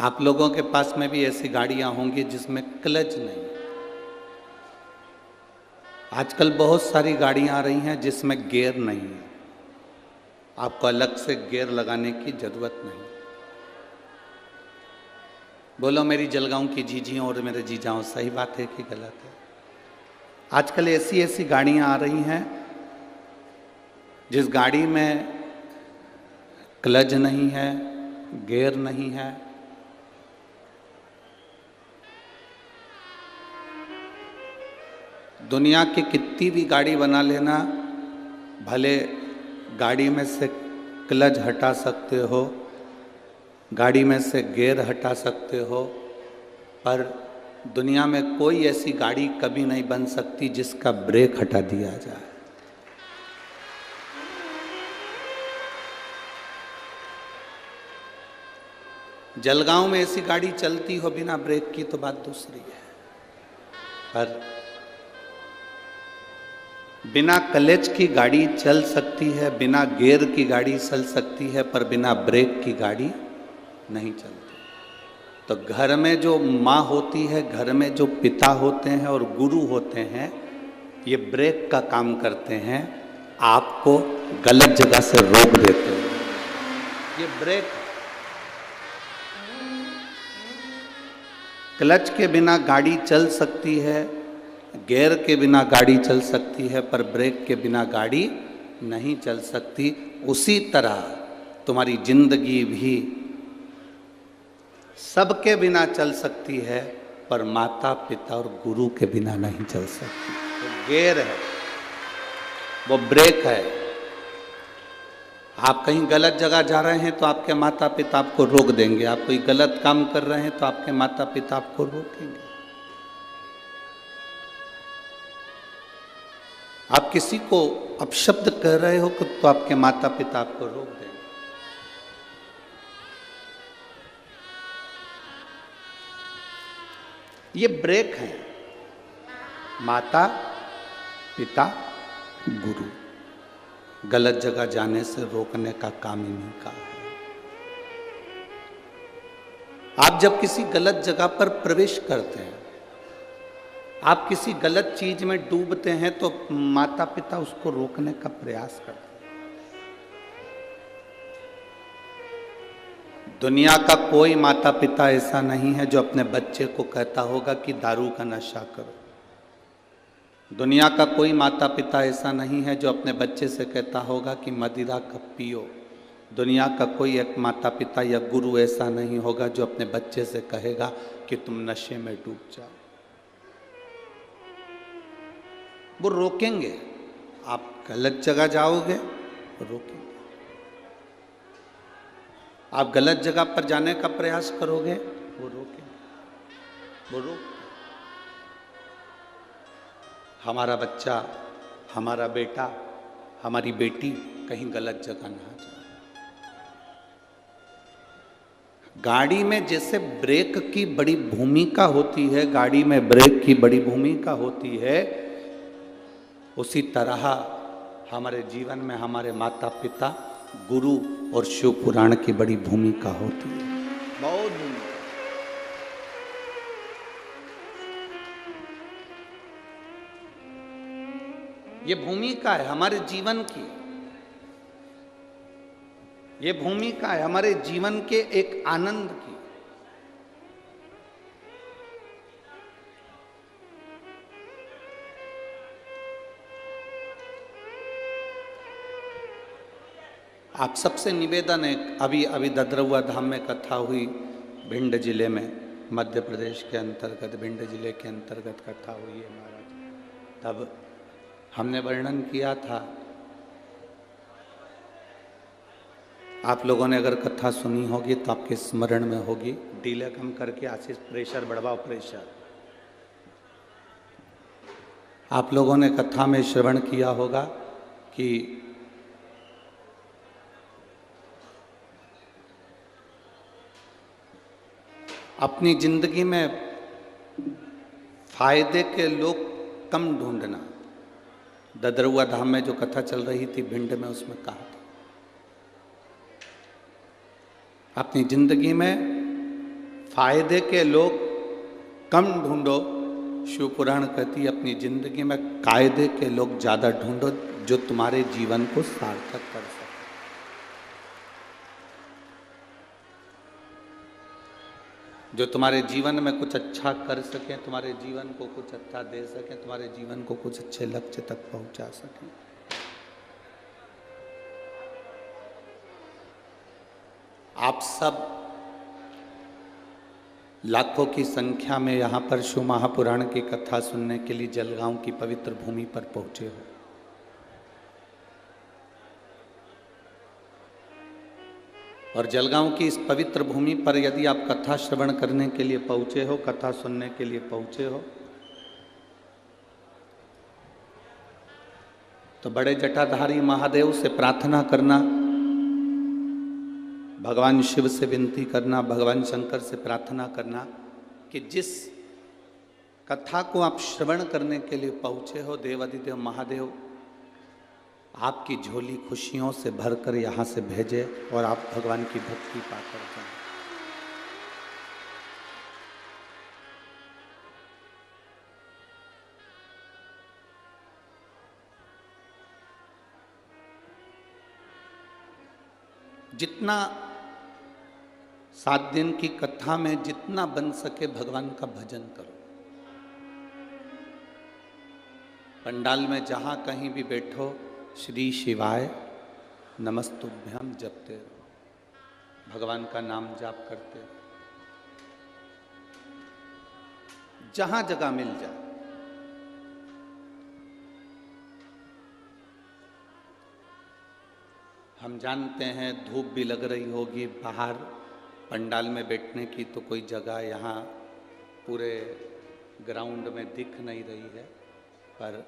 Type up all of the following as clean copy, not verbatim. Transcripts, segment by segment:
आप लोगों के पास में भी ऐसी गाड़ियां होंगी जिसमें क्लच नहीं। आजकल बहुत सारी गाड़ियां आ रही हैं जिसमें गियर नहीं है, आपको अलग से गियर लगाने की जरूरत नहीं। बोलो मेरी जलगांव की जीजियों और मेरे जीजाओं, सही बात है कि गलत है? आजकल ऐसी ऐसी गाड़ियां आ रही हैं जिस गाड़ी में क्लच नहीं है, गियर नहीं है। दुनिया की कितनी भी गाड़ी बना लेना, भले गाड़ी में से क्लच हटा सकते हो, गाड़ी में से गियर हटा सकते हो, पर दुनिया में कोई ऐसी गाड़ी कभी नहीं बन सकती जिसका ब्रेक हटा दिया जाए। जलगांव में ऐसी गाड़ी चलती हो बिना ब्रेक की तो बात दूसरी है, पर बिना क्लच की गाड़ी चल सकती है, बिना गियर की गाड़ी चल सकती है, पर बिना ब्रेक की गाड़ी नहीं चलती। तो घर में जो माँ होती है, घर में जो पिता होते हैं और गुरु होते हैं, ये ब्रेक का काम करते हैं, आपको गलत जगह से रोक देते हैं। ये ब्रेक, क्लच के बिना गाड़ी चल सकती है, गियर के बिना गाड़ी चल सकती है, पर ब्रेक के बिना गाड़ी नहीं चल सकती। उसी तरह तुम्हारी जिंदगी भी सबके बिना चल सकती है, पर माता पिता और गुरु के बिना नहीं चल सकती। वो गियर है, वो ब्रेक है। आप कहीं गलत जगह जा रहे हैं तो आपके माता पिता आपको रोक देंगे, आप कोई गलत काम कर रहे हैं तो आपके माता पिता आपको रोकेंगे। आप किसी को अपशब्द कह रहे हो तो आपके माता पिता आपको रोक देंगे। ये ब्रेक है, माता पिता गुरु, गलत जगह जाने से रोकने का काम इन्हीं का है। आप जब किसी गलत जगह पर प्रवेश करते हैं, आप किसी गलत चीज में डूबते हैं, तो माता पिता उसको रोकने का प्रयास करते हैं। दुनिया का कोई माता पिता ऐसा नहीं है जो अपने बच्चे को कहता होगा कि दारू का नशा करो। दुनिया का कोई माता पिता ऐसा नहीं है जो अपने बच्चे से कहता होगा कि मदिरा का पियो। दुनिया का कोई एक माता पिता या गुरु ऐसा नहीं होगा जो अपने बच्चे से कहेगा कि तुम नशे में डूब जाओ। वो रोकेंगे, आप गलत जगह जाओगे वो रोकेंगे, आप गलत जगह पर जाने का प्रयास करोगे वो रोकेंगे, वो रोक। हमारा बच्चा, हमारा बेटा, हमारी बेटी कहीं गलत जगह ना जाए। गाड़ी में जैसे ब्रेक की बड़ी भूमिका होती है, गाड़ी में ब्रेक की बड़ी भूमिका होती है, उसी तरह हमारे जीवन में हमारे माता पिता, गुरु और शिव पुराण की बड़ी भूमिका होती है, बहुत भूमिका। ये भूमिका है हमारे जीवन की, ये भूमिका है हमारे जीवन के एक आनंद की। आप सबसे निवेदन है, अभी ददरुआ धाम में कथा हुई, भिंड जिले में, मध्य प्रदेश के अंतर्गत भिंड जिले के अंतर्गत कथा हुई है महाराज। तब हमने वर्णन किया था, आप लोगों ने अगर कथा सुनी होगी तो आपके स्मरण में होगी, डीले कम करके आशीष प्रेशर बढ़वाओ प्रेशर। आप लोगों ने कथा में श्रवण किया होगा कि अपनी जिंदगी में फायदे के लोग कम ढूंढना। ददरुआ धाम में जो कथा चल रही थी भिंड में, उसमें कहा था अपनी जिंदगी में फायदे के लोग कम ढूंढो, शिव पुराण कहती है अपनी जिंदगी में कायदे के लोग ज्यादा ढूंढो जो तुम्हारे जीवन को सार्थक कर सके। जो तुम्हारे जीवन में कुछ अच्छा कर सकें, तुम्हारे जीवन को कुछ अच्छा दे सकें, तुम्हारे जीवन को कुछ अच्छे लक्ष्य तक पहुंचा सकें। आप सब लाखों की संख्या में यहाँ पर शिव महापुराण की कथा सुनने के लिए जलगांव की पवित्र भूमि पर पहुंचे हो। और जलगांव की इस पवित्र भूमि पर यदि आप कथा श्रवण करने के लिए पहुंचे हो, कथा सुनने के लिए पहुंचे हो, तो बड़े जटाधारी महादेव से प्रार्थना करना, भगवान शिव से विनती करना, भगवान शंकर से प्रार्थना करना कि जिस कथा को आप श्रवण करने के लिए पहुंचे हो, देवादिदेव महादेव आपकी झोली खुशियों से भरकर यहाँ से भेजे और आप भगवान की भक्ति पाकर जाएं। जितना 7 दिन की कथा में जितना बन सके भगवान का भजन करो। पंडाल में जहां कहीं भी बैठो, श्री शिवाय नमस्तुभ्यम जपते रहो, भगवान का नाम जाप करते रहो, जहां जगह मिल जाए। हम जानते हैं धूप भी लग रही होगी बाहर पंडाल में बैठने की, तो कोई जगह यहाँ पूरे ग्राउंड में दिख नहीं रही है, पर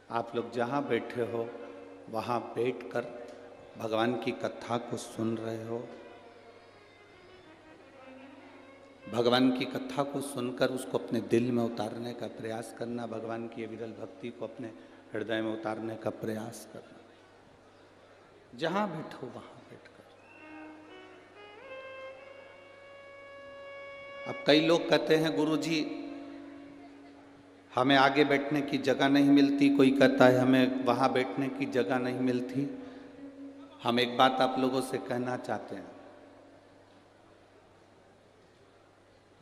आप लोग जहाँ बैठे हो वहाँ बैठकर भगवान की कथा को सुन रहे हो। भगवान की कथा को सुनकर उसको अपने दिल में उतारने का प्रयास करना, भगवान की विरल भक्ति को अपने हृदय में उतारने का प्रयास करना। जहाँ बैठो वहाँ बैठकर। अब कई लोग कहते हैं गुरुजी हमें आगे बैठने की जगह नहीं मिलती, कोई कहता है हमें वहाँ बैठने की जगह नहीं मिलती। हम एक बात आप लोगों से कहना चाहते हैं,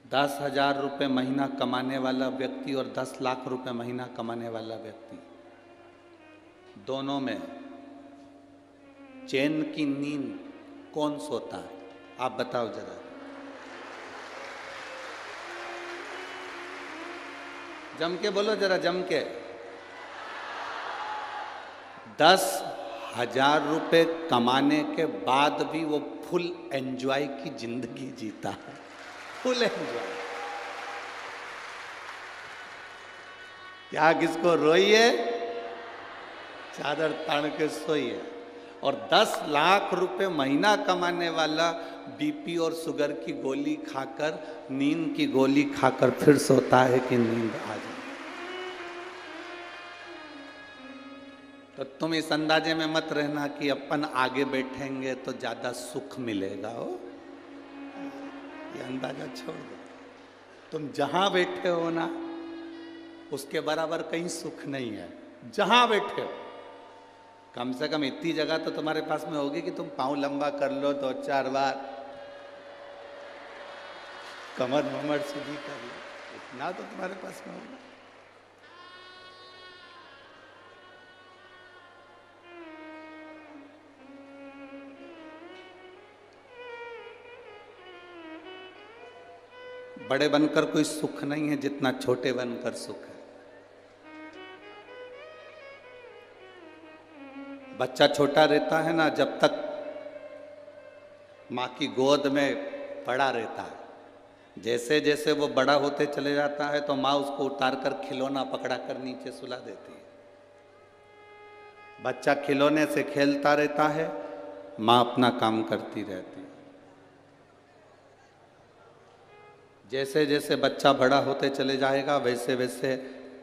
10,000 रुपये महीना कमाने वाला व्यक्ति और 10 लाख रुपए महीना कमाने वाला व्यक्ति, दोनों में चैन की नींद कौन सोता है? आप बताओ जरा। जम के बोलो जरा, जम के। 10,000 रुपए कमाने के बाद भी वो फुल एंजॉय की जिंदगी जीता है, फुल एंजॉय। क्या किसको रोइए, चादर तान के सोइए। और 10 लाख रुपए महीना कमाने वाला बीपी और शुगर की गोली खाकर, नींद की गोली खाकर फिर सोता है कि नींद आ जाए। तो तुम इस अंदाजे में मत रहना कि अपन आगे बैठेंगे तो ज्यादा सुख मिलेगा। हो ये अंदाजा छोड़ दो। तुम जहां बैठे हो ना, उसके बराबर कहीं सुख नहीं है। जहां बैठे हो, कम से कम इतनी जगह तो तुम्हारे पास में होगी कि तुम पाँव लंबा कर लो 2-4 बार, कमर वमर सीधी कर लो, इतना तो तुम्हारे पास में होगा। बड़े बनकर कोई सुख नहीं है जितना छोटे बनकर सुख है। बच्चा छोटा रहता है ना, जब तक माँ की गोद में पड़ा रहता है, जैसे जैसे वो बड़ा होते चले जाता है तो माँ उसको उतार कर खिलौना पकड़ा कर नीचे सुला देती है। बच्चा खिलौने से खेलता रहता है, माँ अपना काम करती रहती है। जैसे जैसे बच्चा बड़ा होते चले जाएगा वैसे वैसे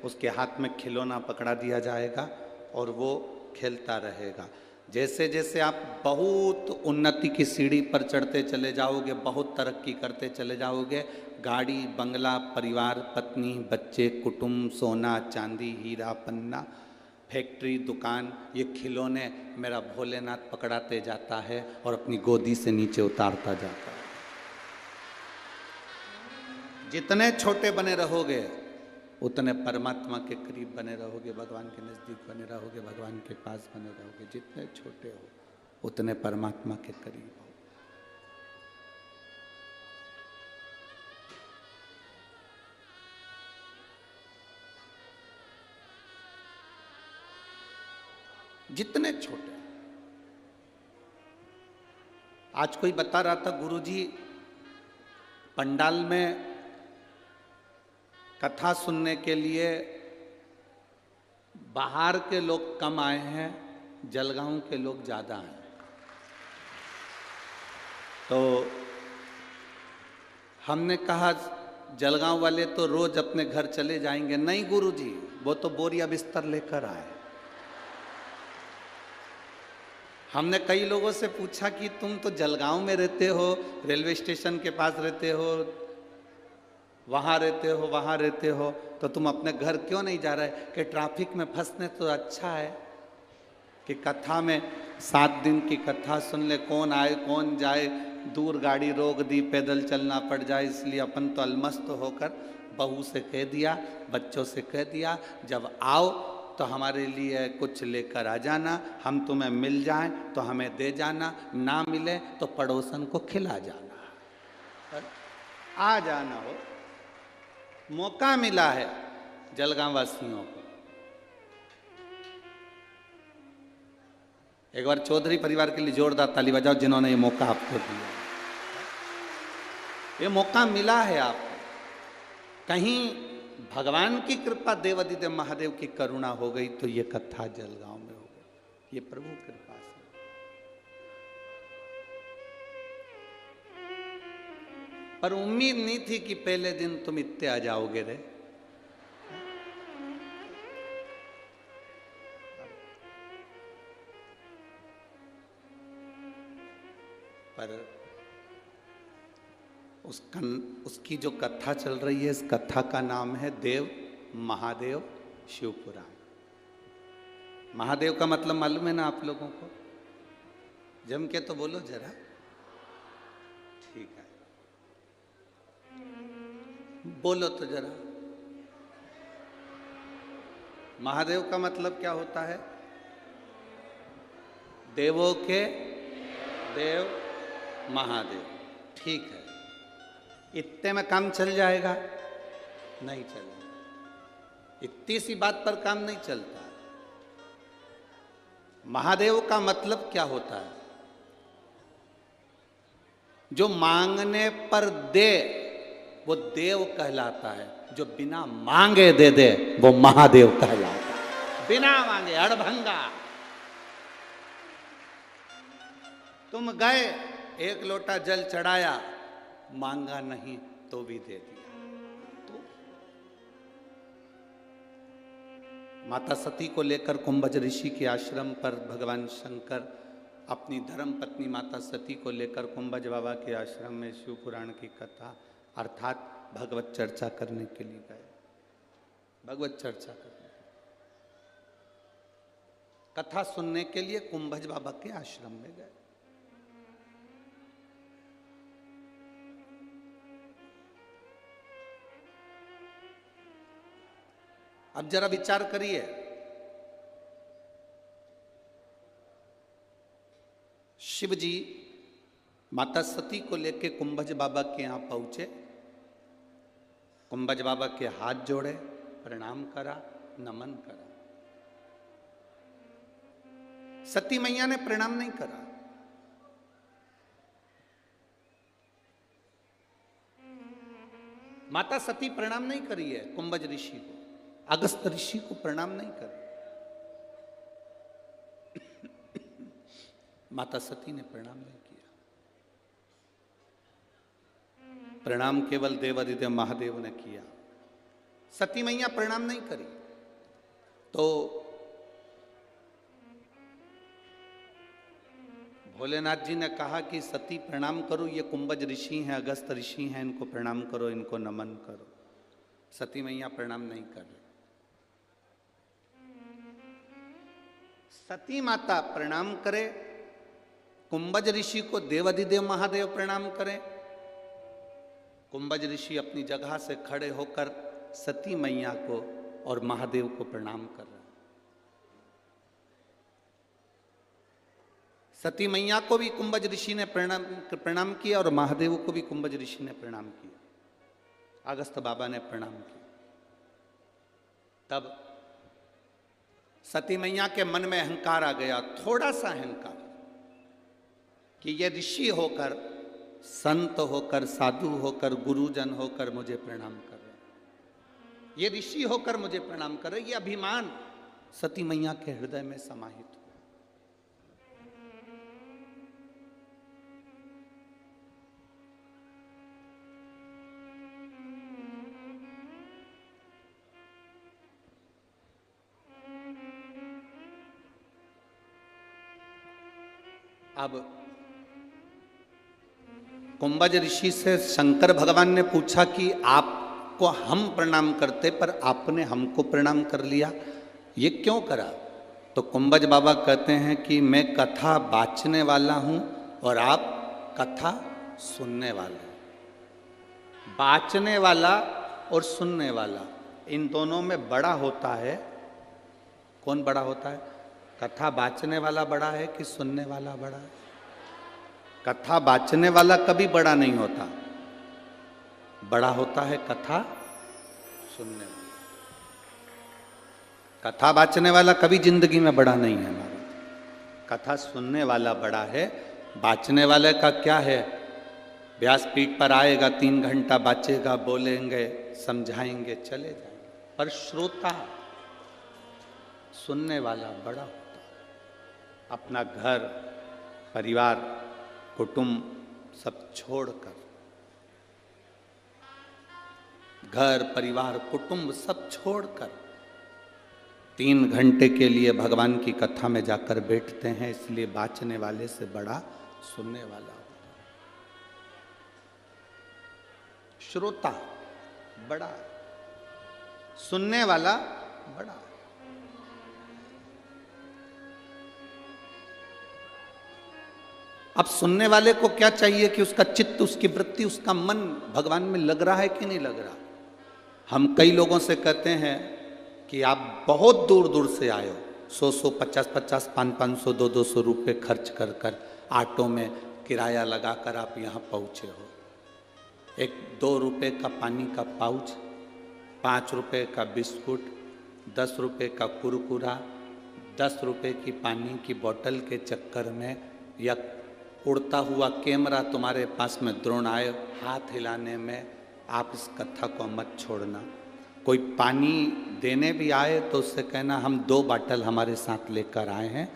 उसके हाथ में खिलौना पकड़ा दिया जाएगा और वो खेलता रहेगा। जैसे जैसे आप बहुत उन्नति की सीढ़ी पर चढ़ते चले जाओगे, बहुत तरक्की करते चले जाओगे, गाड़ी, बंगला, परिवार, पत्नी, बच्चे, कुटुंब, सोना, चांदी, हीरा, पन्ना, फैक्ट्री, दुकान, ये खिलौने मेरा भोलेनाथ पकड़ाते जाता है और अपनी गोदी से नीचे उतारता जाता है। जितने छोटे बने रहोगे उतने परमात्मा के करीब बने रहोगे, भगवान के नज़दीक बने रहोगे, भगवान के पास बने रहोगे। जितने छोटे हो उतने परमात्मा के करीब हो। जितने छोटे। आज कोई बता रहा था, गुरुजी पंडाल में कथा सुनने के लिए बाहर के लोग कम आए हैं, जलगांव के लोग ज़्यादा हैं। तो हमने कहा जलगांव वाले तो रोज अपने घर चले जाएंगे। नहीं गुरुजी, वो तो बोरिया बिस्तर लेकर आए। हमने कई लोगों से पूछा कि तुम तो जलगांव में रहते हो, रेलवे स्टेशन के पास रहते हो, वहाँ रहते हो, वहाँ रहते हो, तो तुम अपने घर क्यों नहीं जा रहे? कि ट्रैफिक में फंसने तो अच्छा है कि कथा में 7 दिन की कथा सुन ले, कौन आए कौन जाए, दूर गाड़ी रोक दी, पैदल चलना पड़ जाए, इसलिए अपन तो अलमस्त होकर बहू से कह दिया, बच्चों से कह दिया, जब आओ तो हमारे लिए कुछ लेकर आ जाना, हम तुम्हें मिल जाएं तो हमें दे जाना, ना मिले तो पड़ोसन को खिला जाना। आ जाना हो, मौका मिला है जलगांव वासियों को। एक बार चौधरी परिवार के लिए जोरदार ताली बजाओ जिन्होंने ये मौका आपको दिया। ये मौका मिला है आपको। कहीं भगवान की कृपा, देवादिदेव महादेव की करुणा हो गई तो ये कथा जलगांव में हो गई। ये प्रभु कृपा से। पर उम्मीद नहीं थी कि पहले दिन तुम इतने आ जाओगे रे। पर उसकी जो कथा चल रही है, इस कथा का नाम है देव महादेव शिव पुराण। महादेव का मतलब मालूम है ना आप लोगों को? जम के तो बोलो जरा। ठीक है, बोलो तो जरा। महादेव का मतलब क्या होता है? देवों के देव महादेव। ठीक है, इतने में काम चल जाएगा? नहीं चलेगा। इतनी सी बात पर काम नहीं चलता। महादेव का मतलब क्या होता है? जो मांगने पर दे वो देव कहलाता है, जो बिना मांगे दे दे वो महादेव कहलाता है। बिना मांगे, अड़भंगा। तुम गए, एक लोटा जल चढ़ाया, मांगा नहीं तो भी दे दिया। तो माता सती को लेकर कुंभज ऋषि के आश्रम पर भगवान शंकर अपनी धर्म पत्नी माता सती को लेकर कुंभज बाबा के आश्रम में शिव पुराण की कथा अर्थात भगवत चर्चा करने के लिए गए। भगवत चर्चा करने, कथा सुनने के लिए कुंभज बाबा के आश्रम में गए। अब जरा विचार करिए, शिव जी माता सती को लेके कुंभज बाबा के यहां पहुंचे। कुंभज बाबा के हाथ जोड़े, प्रणाम करा, नमन करा। सती मैया ने प्रणाम नहीं करा। माता सती प्रणाम नहीं करी है कुंभज ऋषि को, अगस्त ऋषि को प्रणाम नहीं कर। माता सती ने प्रणाम नहीं किया। प्रणाम केवल देवादिदेव महादेव ने किया। सती मैया प्रणाम नहीं करी। तो भोलेनाथ जी ने कहा कि सती प्रणाम करो, ये कुंभज ऋषि हैं, अगस्त ऋषि हैं, इनको प्रणाम करो, इनको नमन करो। सती मैया प्रणाम नहीं कर रही। सती माता प्रणाम करे, कुंभज ऋषि को देवाधिदेव महादेव प्रणाम करें। कुंभज ऋषि अपनी जगह से खड़े होकर सती मैया को और महादेव को प्रणाम कर रहे हैं। सती मैया को भी कुंभज ऋषि ने प्रणाम किया और महादेव को भी कुंभज ऋषि ने प्रणाम किया। अगस्त बाबा ने प्रणाम किया। तब सती मैया के मन में अहंकार आ गया, थोड़ा सा अहंकार, कि ये ऋषि होकर, संत होकर, साधु होकर, गुरुजन होकर मुझे प्रणाम कर रहे, ये ऋषि होकर मुझे प्रणाम कर रहे, ये अभिमान सती मैया के हृदय में समाहित हो। अब कुंभज ऋषि से शंकर भगवान ने पूछा कि आपको हम प्रणाम करते पर आपने हमको प्रणाम कर लिया, ये क्यों करा? तो कुंभज बाबा कहते हैं कि मैं कथा बाचने वाला हूं और आप कथा सुनने वाले। बाचने वाला और सुनने वाला, इन दोनों में बड़ा होता है, कौन बड़ा होता है? कथा बाचने वाला बड़ा है कि सुनने वाला बड़ा है? कथा बाचने वाला कभी बड़ा नहीं होता, बड़ा होता है कथा सुनने वाला। कथा बाचने वाला कभी जिंदगी में बड़ा नहीं है हमारा, कथा सुनने वाला बड़ा है। बाचने वाले का क्या है? व्यासपीठ पर आएगा, 3 घंटा बाचेगा, बोलेंगे, समझाएंगे, चले जाएंगे। पर श्रोता, सुनने वाला बड़ा होता है। अपना घर, परिवार, कुटुंब सब छोड़कर, घर, परिवार, कुटुंब सब छोड़कर 3 घंटे के लिए भगवान की कथा में जाकर बैठते हैं। इसलिए बाचने वाले से बड़ा सुनने वाला होता है। श्रोता बड़ा, सुनने वाला बड़ा। अब सुनने वाले को क्या चाहिए कि उसका चित्त, उसकी वृत्ति, उसका मन भगवान में लग रहा है कि नहीं लग रहा। हम कई लोगों से कहते हैं कि आप बहुत दूर दूर से आए हो, 100-100, 50-50, 500-500, 200 रुपये खर्च कर कर ऑटो में किराया लगाकर आप यहाँ पहुँचे हो। एक 2 रुपये का पानी का पाउच, 5 रुपये का बिस्कुट, 10 रुपये का कुरकुरा, 10 रुपये की पानी की बोतल के चक्कर में, या उड़ता हुआ कैमरा तुम्हारे पास में द्रोण आए हाथ हिलाने में, आप इस कथा को मत छोड़ना। कोई पानी देने भी आए तो उससे कहना हम 2 बाटल हमारे साथ लेकर आए हैं,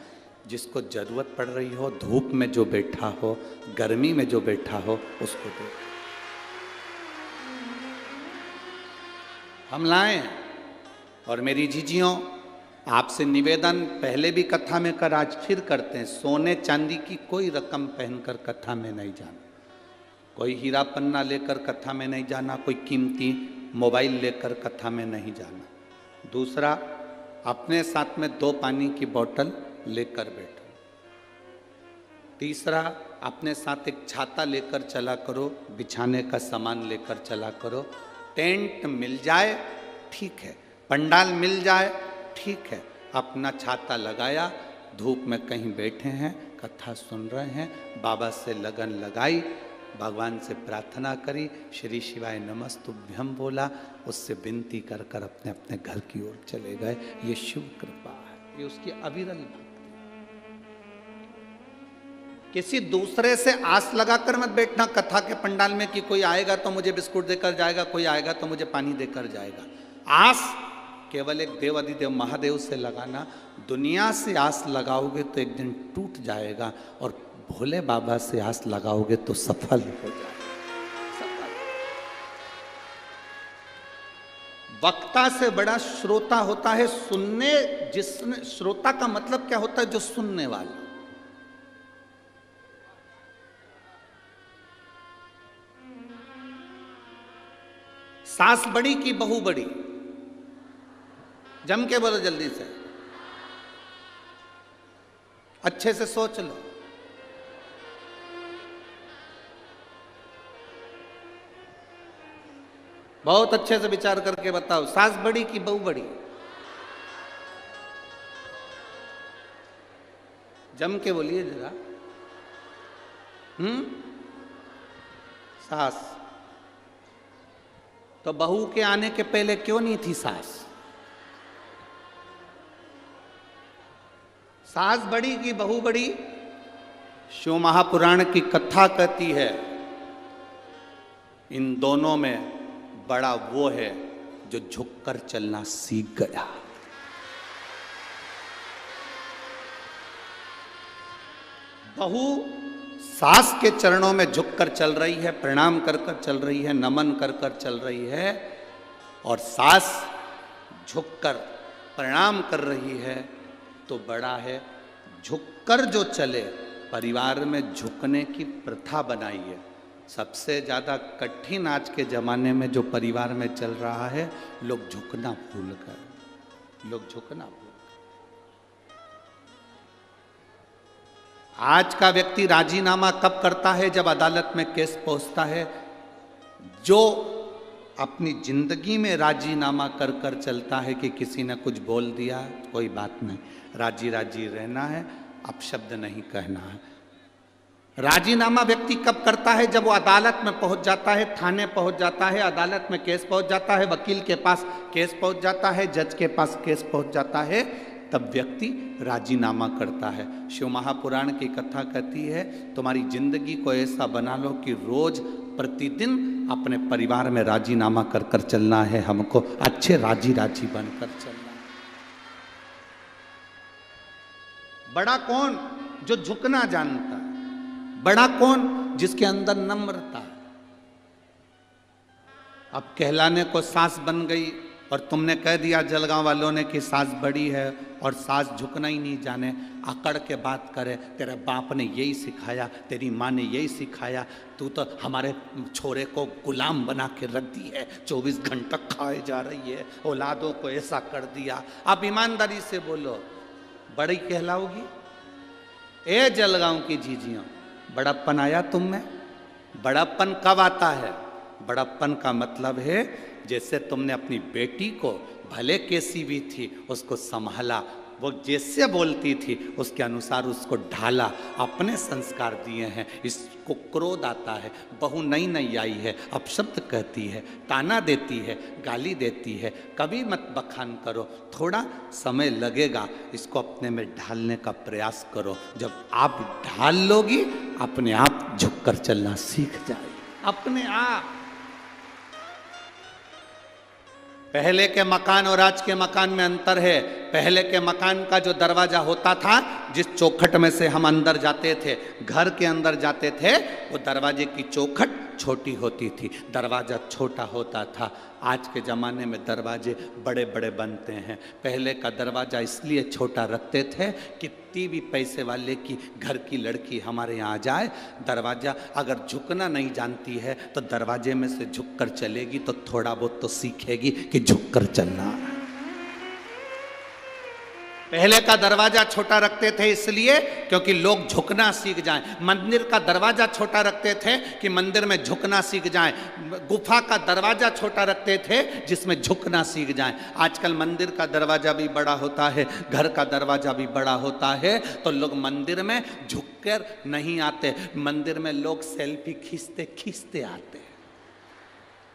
जिसको ज़रूरत पड़ रही हो, धूप में जो बैठा हो, गर्मी में जो बैठा हो, उसको दे। हम लाएं। और मेरी जीजियों, आपसे निवेदन पहले भी कथा में कर, आज फिर करते हैं, सोने चांदी की कोई रकम पहनकर कथा में नहीं जाना, कोई हीरा पन्ना लेकर कथा में नहीं जाना, कोई कीमती मोबाइल लेकर कथा में नहीं जाना। दूसरा, अपने साथ में 2 पानी की बोतल लेकर बैठो। तीसरा, अपने साथ एक छाता लेकर चला करो, बिछाने का सामान लेकर चला करो। टेंट मिल जाए ठीक है, पंडाल मिल जाए ठीक है, अपना छाता लगाया, धूप में कहीं बैठे हैं, कथा सुन रहे हैं, बाबा से लगन लगाई, भगवान से प्रार्थना करी, श्री शिवाय नमस्तुभ्यम बोला, उससे विनती कर कर अपने अपने घर की ओर चले गए। ये शिव कृपा है, ये उसकी अविरल भक्ति। किसी दूसरे से आस लगाकर मत बैठना कथा के पंडाल में कि कोई आएगा तो मुझे बिस्कुट देकर जाएगा, कोई आएगा तो मुझे पानी देकर जाएगा। आस केवल एक देव अधिदेव महादेव से लगाना। दुनिया से आस लगाओगे तो एक दिन टूट जाएगा, और भोले बाबा से आस लगाओगे तो सफल हो जाएगा। वक्ता से बड़ा श्रोता होता है। सुनने, जिसने, श्रोता का मतलब क्या होता है? जो सुनने वाला। सास बड़ी की बहू बड़ी? जम के बोलो जल्दी से, अच्छे से सोच लो। बहुत अच्छे से विचार करके बताओ, सास बड़ी की बहू बड़ी? जम के बोलिए जरा। सास। तो बहू के आने के पहले क्यों नहीं थी सास? सास बड़ी की बहू बड़ी? शिव महापुराण की कथा कहती है इन दोनों में बड़ा वो है जो झुककर चलना सीख गया। बहू सास के चरणों में झुककर चल रही है, प्रणाम कर कर चल रही है, नमन कर कर चल रही है, और सास झुककर प्रणाम कर रही है, तो बड़ा है झुककर जो चले। परिवार में झुकने की प्रथा बनाई है। सबसे ज़्यादा कठिन आज के ज़माने में जो परिवार में चल रहा है, लोग झुकना भूल गए, लोग झुकना भूल। आज का व्यक्ति राजीनामा कब करता है? जब अदालत में केस पहुंचता है। जो अपनी जिंदगी में राजीनामा कर कर चलता है कि किसी ने कुछ बोल दिया, कोई बात नहीं, राजी राजी रहना है, अपशब्द नहीं कहना है। राजीनामा व्यक्ति कब करता है? जब वो अदालत में पहुंच जाता है, थाने पहुंच जाता है, अदालत में केस पहुंच जाता है, वकील के पास केस पहुंच जाता है, जज के पास केस पहुंच जाता है, तब व्यक्ति राजीनामा करता है। शिव महापुराण की कथा कहती है तुम्हारी जिंदगी को ऐसा बना लो कि रोज प्रतिदिन अपने परिवार में राजीनामा कर कर चलना है, हमको अच्छे राजी राजी बनकर चलना है। बड़ा कौन? जो झुकना जानता है। बड़ा कौन? जिसके अंदर नम्रता है। अब कहलाने को सास बन गई और तुमने कह दिया जलगांव वालों ने कि सास बड़ी है और सास झुकना ही नहीं जाने, अकड़ के बात करे, तेरे बाप ने यही सिखाया, तेरी माँ ने यही सिखाया, तू तो हमारे छोरे को गुलाम बना के रख दी है, 24 घंटा खाए जा रही है, औलादों को ऐसा कर दिया। आप ईमानदारी से बोलो, बड़ी कहलाओगी? ए जलगांव की जीजियों, बड़प्पन आया तुम में? बड़प्पन कब आता है? बड़प्पन का मतलब है जैसे तुमने अपनी बेटी को, भले कैसी भी थी, उसको संभाला, वो जैसे बोलती थी उसके अनुसार उसको ढाला, अपने संस्कार दिए हैं। इसको क्रोध आता है, बहू नई नई आई है, अपशब्द कहती है, ताना देती है, गाली देती है, कभी मत बखान करो, थोड़ा समय लगेगा, इसको अपने में ढालने का प्रयास करो। जब आप ढाल लोगी, अपने आप झुककर चलना सीख जाएगी, अपने आप। पहले के मकान और आज के मकान में अंतर है। पहले के मकान का जो दरवाजा होता था, जिस चौखट में से हम अंदर जाते थे, घर के अंदर जाते थे, वो दरवाजे की चौखट छोटी होती थी, दरवाजा छोटा होता था। आज के ज़माने में दरवाजे बड़े बड़े बनते हैं। पहले का दरवाजा इसलिए छोटा रखते थे कि कितनी भी पैसे वाले की घर की लड़की हमारे यहाँ आ जाए, दरवाजा अगर झुकना नहीं जानती है तो दरवाजे में से झुककर चलेगी तो थोड़ा बहुत तो सीखेगी कि झुककर चलना है। पहले का दरवाजा छोटा रखते थे इसलिए क्योंकि लोग झुकना सीख जाएं। मंदिर का दरवाजा छोटा रखते थे कि मंदिर में झुकना सीख जाएं। गुफा का दरवाजा छोटा रखते थे जिसमें झुकना सीख जाएं। आजकल मंदिर का दरवाजा भी बड़ा होता है, घर का दरवाजा भी बड़ा होता है, तो लोग मंदिर में झुककर नहीं आते, मंदिर में लोग सेल्फी खींचते खींचते आते हैं।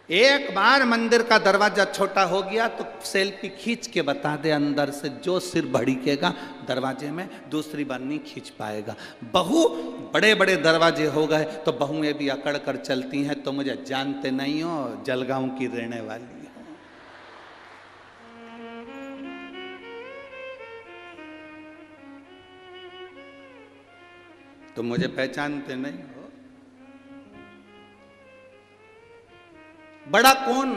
एक बार मंदिर का दरवाजा छोटा हो गया तो सेल्फी खींच के बता दे अंदर से, जो सिर भड़केगा दरवाजे में दूसरी बार नहीं खींच पाएगा। बहू बड़े बड़े दरवाजे हो गए तो बहुएं भी अकड़ कर चलती हैं, तो मुझे जानते नहीं हो, जलगांव की रहने वाली हो। तो मुझे पहचानते नहीं हो। बड़ा कौन?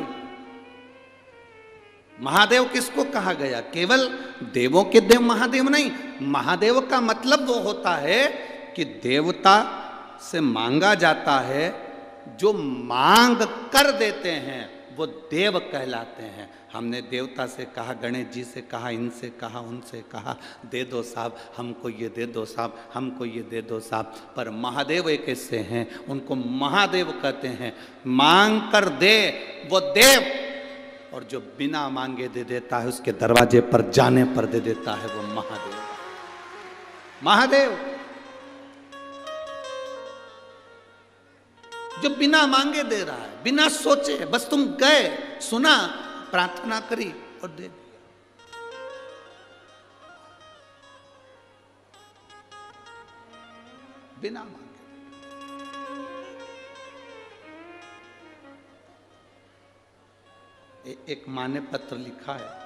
महादेव किसको कहा गया? केवल देवों के देव महादेव नहीं। महादेव का मतलब वो होता है कि देवता से मांगा जाता है, जो मांग कर देते हैं वो देव कहलाते हैं। हमने देवता से कहा, गणेश जी से कहा, इनसे कहा, उनसे कहा, दे दो साहब, हमको ये दे दो साहब, हमको ये दे दो साहब। पर महादेव एक ऐसे हैं, उनको महादेव कहते हैं। मांग कर दे वो देव, और जो बिना मांगे दे देता है, उसके दरवाजे पर जाने पर दे देता है, वो महादेव। महादेव जो बिना मांगे दे रहा है, बिना सोचे, बस तुम गए, सुना, प्रार्थना करी और दे दिया। बिना मांगे। एक मां ने पत्र लिखा है,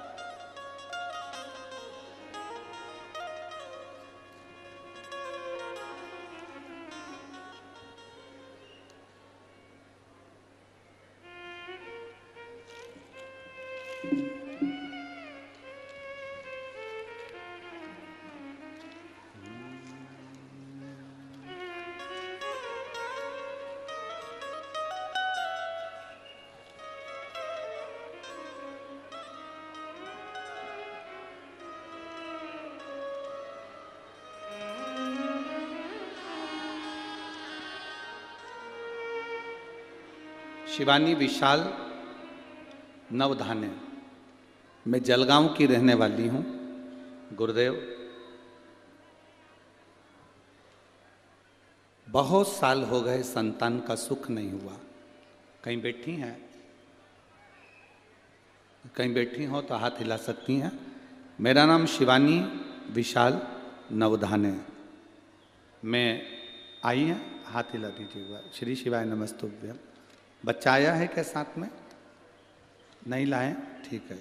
शिवानी विशाल नवधाने, मैं जलगांव की रहने वाली हूं। गुरुदेव, बहुत साल हो गए संतान का सुख नहीं हुआ। कहीं बैठी हैं? कहीं बैठी हो तो हाथ हिला सकती हैं। मेरा नाम शिवानी विशाल नवधाने। मैं आई हैं, हाथ हिला दीजिएगा। श्री शिवाय नमस्तुभ्यम। बच्चा आया है क्या साथ में? नहीं लाए? ठीक है।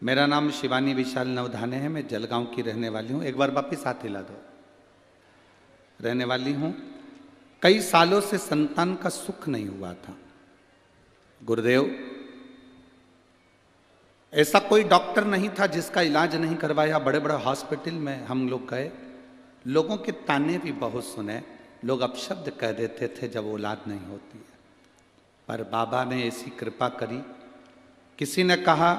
मेरा नाम शिवानी विशाल नवधाने है। मैं जलगांव की रहने वाली हूँ। एक बार वापिस हाथ हिला दो। रहने वाली हूँ। कई सालों से संतान का सुख नहीं हुआ था। गुरुदेव, ऐसा कोई डॉक्टर नहीं था जिसका इलाज नहीं करवाया। बड़े बड़े हॉस्पिटल में हम लोग गए, लोगों के ताने भी बहुत सुने। लोग अपशब्द कह देते थे जब औलाद नहीं होती है। पर बाबा ने ऐसी कृपा करी। किसी ने कहा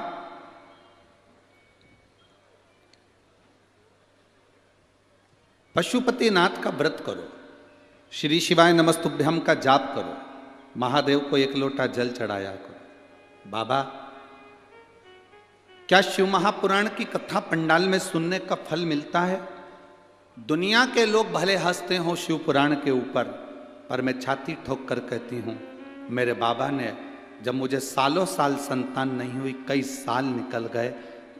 पशुपतिनाथ का व्रत करो, श्री शिवाय नमस्तुभ्यम का जाप करो, महादेव को एक लोटा जल चढ़ाया करो। बाबा, क्या शिव महापुराण की कथा पंडाल में सुनने का फल मिलता है? दुनिया के लोग भले हंसते हो शिव पुराण के ऊपर, पर मैं छाती ठोक कर कहती हूं, मेरे बाबा ने जब मुझे सालों साल संतान नहीं हुई, कई साल निकल गए,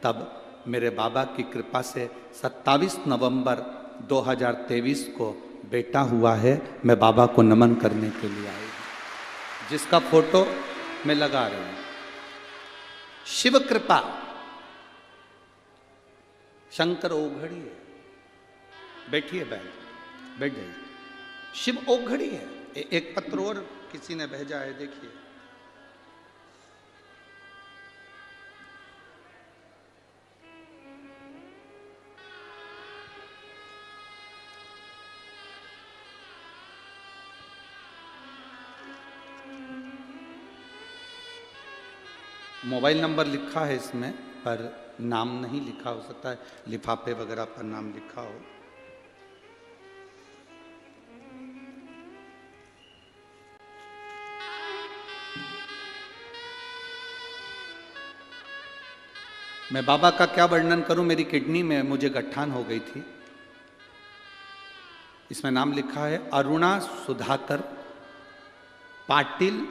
तब मेरे बाबा की कृपा से 27 नवंबर 2023 को बेटा हुआ है। मैं बाबा को नमन करने के लिए आई हूँ, जिसका फोटो मैं लगा रही हूँ। शिव कृपा, शंकर ओघड़ी है। बैठिए बहन, बैठ जाइए। शिव ओघड़ी है। एक पत्र और किसी ने भेजा है, देखिए। मोबाइल नंबर लिखा है इसमें, पर नाम नहीं लिखा। हो सकता है लिफाफे वगैरह पर नाम लिखा हो। मैं बाबा का क्या वर्णन करूं। मेरी किडनी में मुझे गट्ठान हो गई थी। इसमें नाम लिखा है अरुणा सुधाकर पाटिल,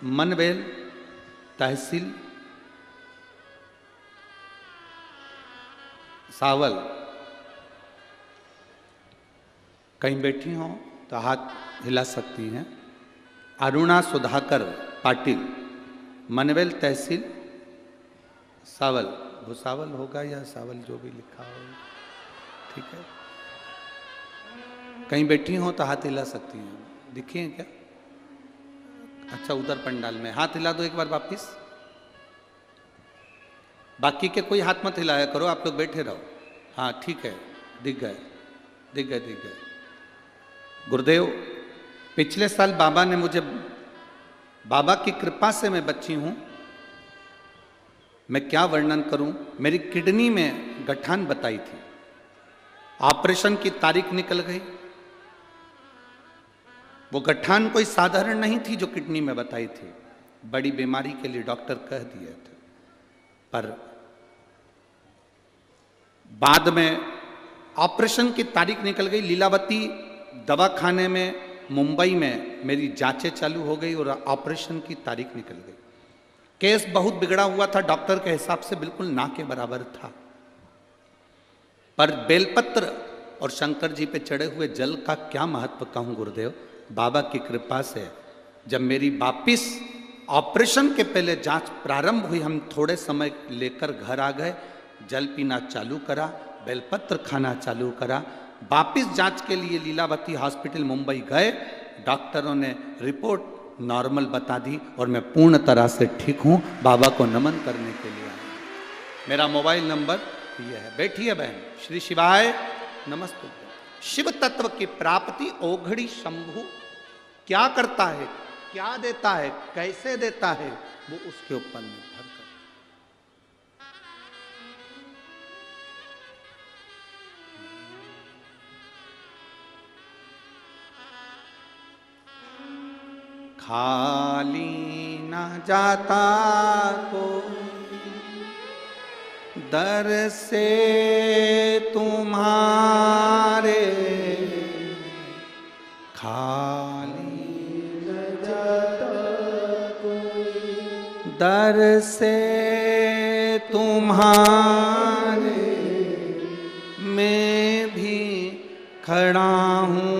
मनवेल, तहसील सावल। कहीं बैठी हो तो हाथ हिला सकती हैं। अरुणा सुधाकर पाटिल, मनवेल, तहसील सावल। भुसावल होगा या सावल, जो भी लिखा हो, ठीक है। कहीं बैठी हो तो हाथ हिला सकती हैं। दिखिए क्या? अच्छा, उधर पंडाल में हाथ हिला दो एक बार वापिस। बाकी के कोई हाथ मत हिलाया करो, आप लोग बैठे रहो। हाँ ठीक है, दिख गए, दिख गए, दिख गए। गुरुदेव, पिछले साल बाबा ने मुझे बाबा की कृपा से मैं बची हूं। मैं क्या वर्णन करूं। मेरी किडनी में गठान बताई थी, ऑपरेशन की तारीख निकल गई। वो गठान कोई साधारण नहीं थी जो किडनी में बताई थी, बड़ी बीमारी के लिए डॉक्टर कह दिए थे। पर बाद में ऑपरेशन की तारीख निकल गई। लीलावती दवाखाने में मुंबई में मेरी जांचें चालू हो गई और ऑपरेशन की तारीख निकल गई। केस बहुत बिगड़ा हुआ था, डॉक्टर के हिसाब से बिल्कुल ना के बराबर था। पर बेलपत्र और शंकर जी पे चढ़े हुए जल का क्या महत्व कहूं गुरुदेव। बाबा की कृपा से जब मेरी वापिस ऑपरेशन के पहले जांच प्रारंभ हुई, हम थोड़े समय लेकर घर आ गए, जल पीना चालू करा, बेलपत्र खाना चालू करा। वापिस जांच के लिए लीलावती हॉस्पिटल मुंबई गए, डॉक्टरों ने रिपोर्ट नॉर्मल बता दी और मैं पूर्ण तरह से ठीक हूं। बाबा को नमन करने के लिए आया। मेरा मोबाइल नंबर यह है। बैठिए बहन। श्री शिवाय नमस्ते। शिव तत्व की प्राप्ति ओघड़ी शंभु क्या करता है, क्या देता है, कैसे देता है, वो उसके ऊपर निर्भर करता है। खाली न जाता को दर से तुम्हारे, खाली न जाता कोई दर से तुम्हारे, मैं भी खड़ा हूँ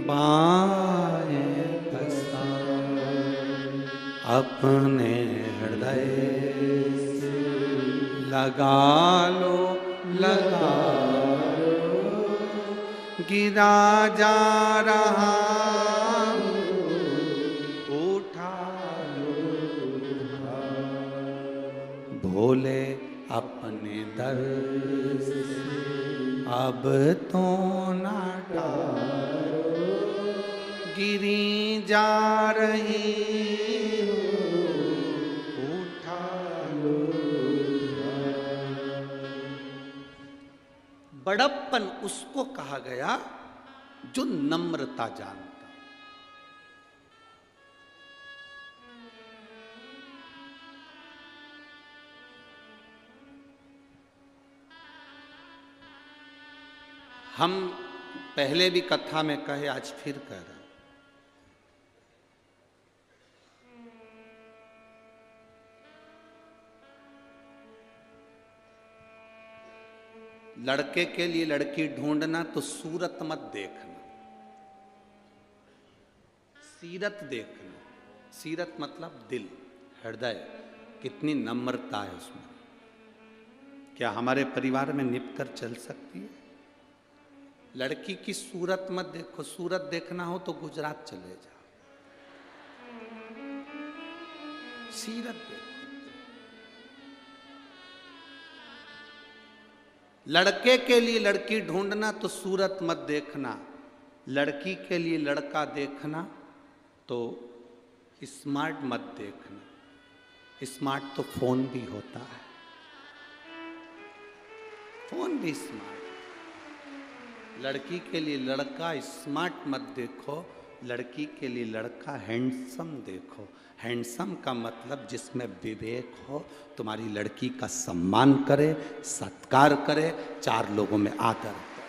बाएं पसार, अपने हृदय लगा लो, लगा लो, गिरा जा रहा उठा लो, भोले अपने दर से अब तो ना टालो, गिरी जा रही बड़प्पन उसको कहा गया जो नम्रता जानता। हम पहले भी कथा में कहे, आज फिर कह रहे हैं, लड़के के लिए लड़की ढूंढना तो सूरत मत देखना, सीरत देखना। सीरत मतलब दिल, हृदय, कितनी नम्रता है उसमें। क्या हमारे परिवार में निप कर चल सकती है। लड़की की सूरत मत देखो, सूरत देखना हो तो गुजरात चले जाओ, सीरत देखो। लड़के के लिए लड़की ढूंढना तो सूरत मत देखना, लड़की के लिए लड़का देखना तो स्मार्ट मत देखना। स्मार्ट तो फोन भी होता है, फोन भी स्मार्ट। लड़की के लिए लड़का स्मार्ट मत देखो, लड़की के लिए लड़का हैंडसम देखो। हैंडसम का मतलब जिसमें विवेक हो, तुम्हारी लड़की का सम्मान करे, सत्कार करे, चार लोगों में आदर करे।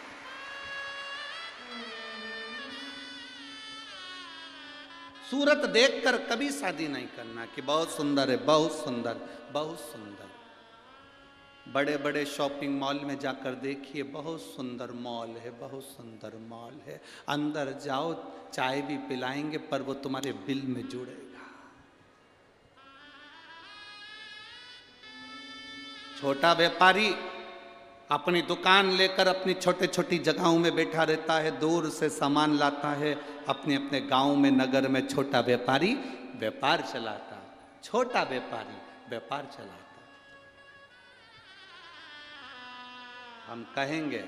सूरत देखकर कभी शादी नहीं करना कि बहुत सुंदर है, बहुत सुंदर, बहुत सुंदर। बड़े बड़े शॉपिंग मॉल में जाकर देखिए, बहुत सुंदर मॉल है, बहुत सुंदर मॉल है। अंदर जाओ, चाय भी पिलाएंगे पर वो तुम्हारे बिल में जुड़ेगा। छोटा व्यापारी अपनी दुकान लेकर अपनी छोटे छोटी जगहों में बैठा रहता है, दूर से सामान लाता है, अपने अपने गांव में, नगर में छोटा व्यापारी व्यापार चलाता, छोटा व्यापारी व्यापार चलाता। हम कहेंगे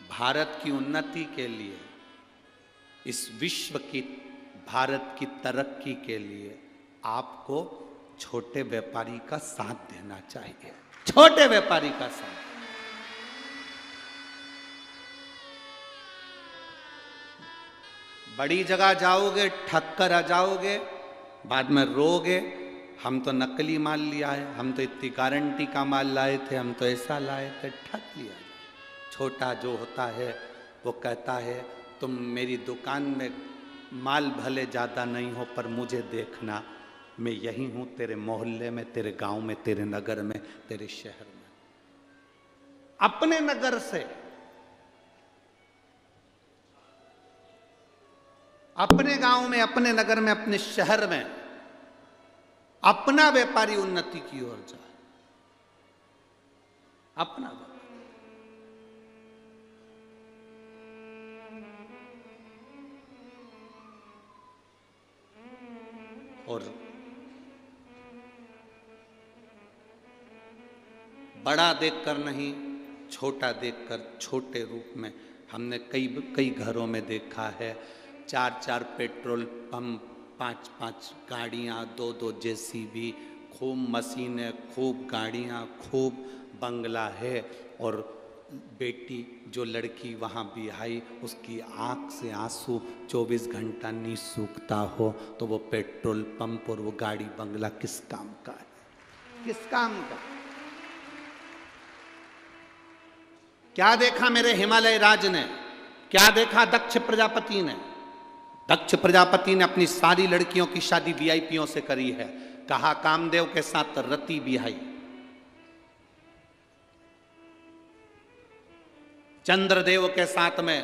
भारत की उन्नति के लिए, इस विश्व की भारत की तरक्की के लिए आपको छोटे व्यापारी का साथ देना चाहिए, छोटे व्यापारी का साथ। बड़ी जगह जाओगे ठग कर आ जाओगे, बाद में रोगे हम तो नकली माल लिया है, हम तो इतनी गारंटी का माल लाए थे, हम तो ऐसा लाए थे, ठग लिया। छोटा जो होता है वो कहता है तुम मेरी दुकान में माल भले ज़्यादा नहीं हो पर मुझे देखना, मैं यही हूँ तेरे मोहल्ले में, तेरे गांव में, तेरे नगर में, तेरे शहर में। अपने नगर से, अपने गांव में, अपने नगर में, अपने शहर में अपना व्यापारी उन्नति की ओर जाए, अपना व्यापारी। और बड़ा देखकर नहीं, छोटा देखकर, छोटे रूप में। हमने कई घरों में देखा है 4-4 पेट्रोल पंप, 5-5 गाड़ियाँ, 2-2 जेसीबी, खूब मशीनें, खूब गाड़ियाँ, खूब बंगला है। और बेटी जो लड़की वहाँ बिहाई, उसकी आँख से आंसू 24 घंटा नहीं सूखता हो, तो वो पेट्रोल पंप और वो गाड़ी बंगला किस काम का है? किस काम का? क्या देखा मेरे हिमालय राज ने, क्या देखा दक्ष प्रजापति ने? दक्ष प्रजापति ने अपनी सारी लड़कियों की शादी वीआईपीओं से करी है। कहा कामदेव के साथ रति बिहाई, चंद्रदेव के साथ में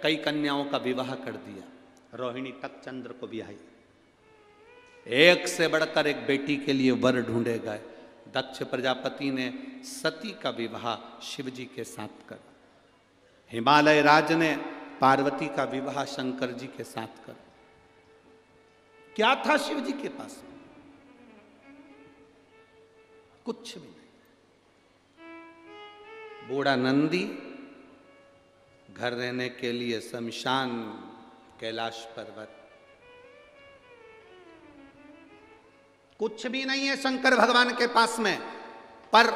कई कन्याओं का विवाह कर दिया, रोहिणी तक चंद्र को बिहाई। एक से बढ़कर एक बेटी के लिए वर ढूंढे गए। दक्ष प्रजापति ने सती का विवाह शिवजी के साथ करा। हिमालय राज ने पार्वती का विवाह शंकर जी के साथ करा। क्या था शिव जी के पास? कुछ भी नहीं। बूढ़ा नंदी, घर रहने के लिए शमशान, कैलाश पर्वत, कुछ भी नहीं है शंकर भगवान के पास में। पर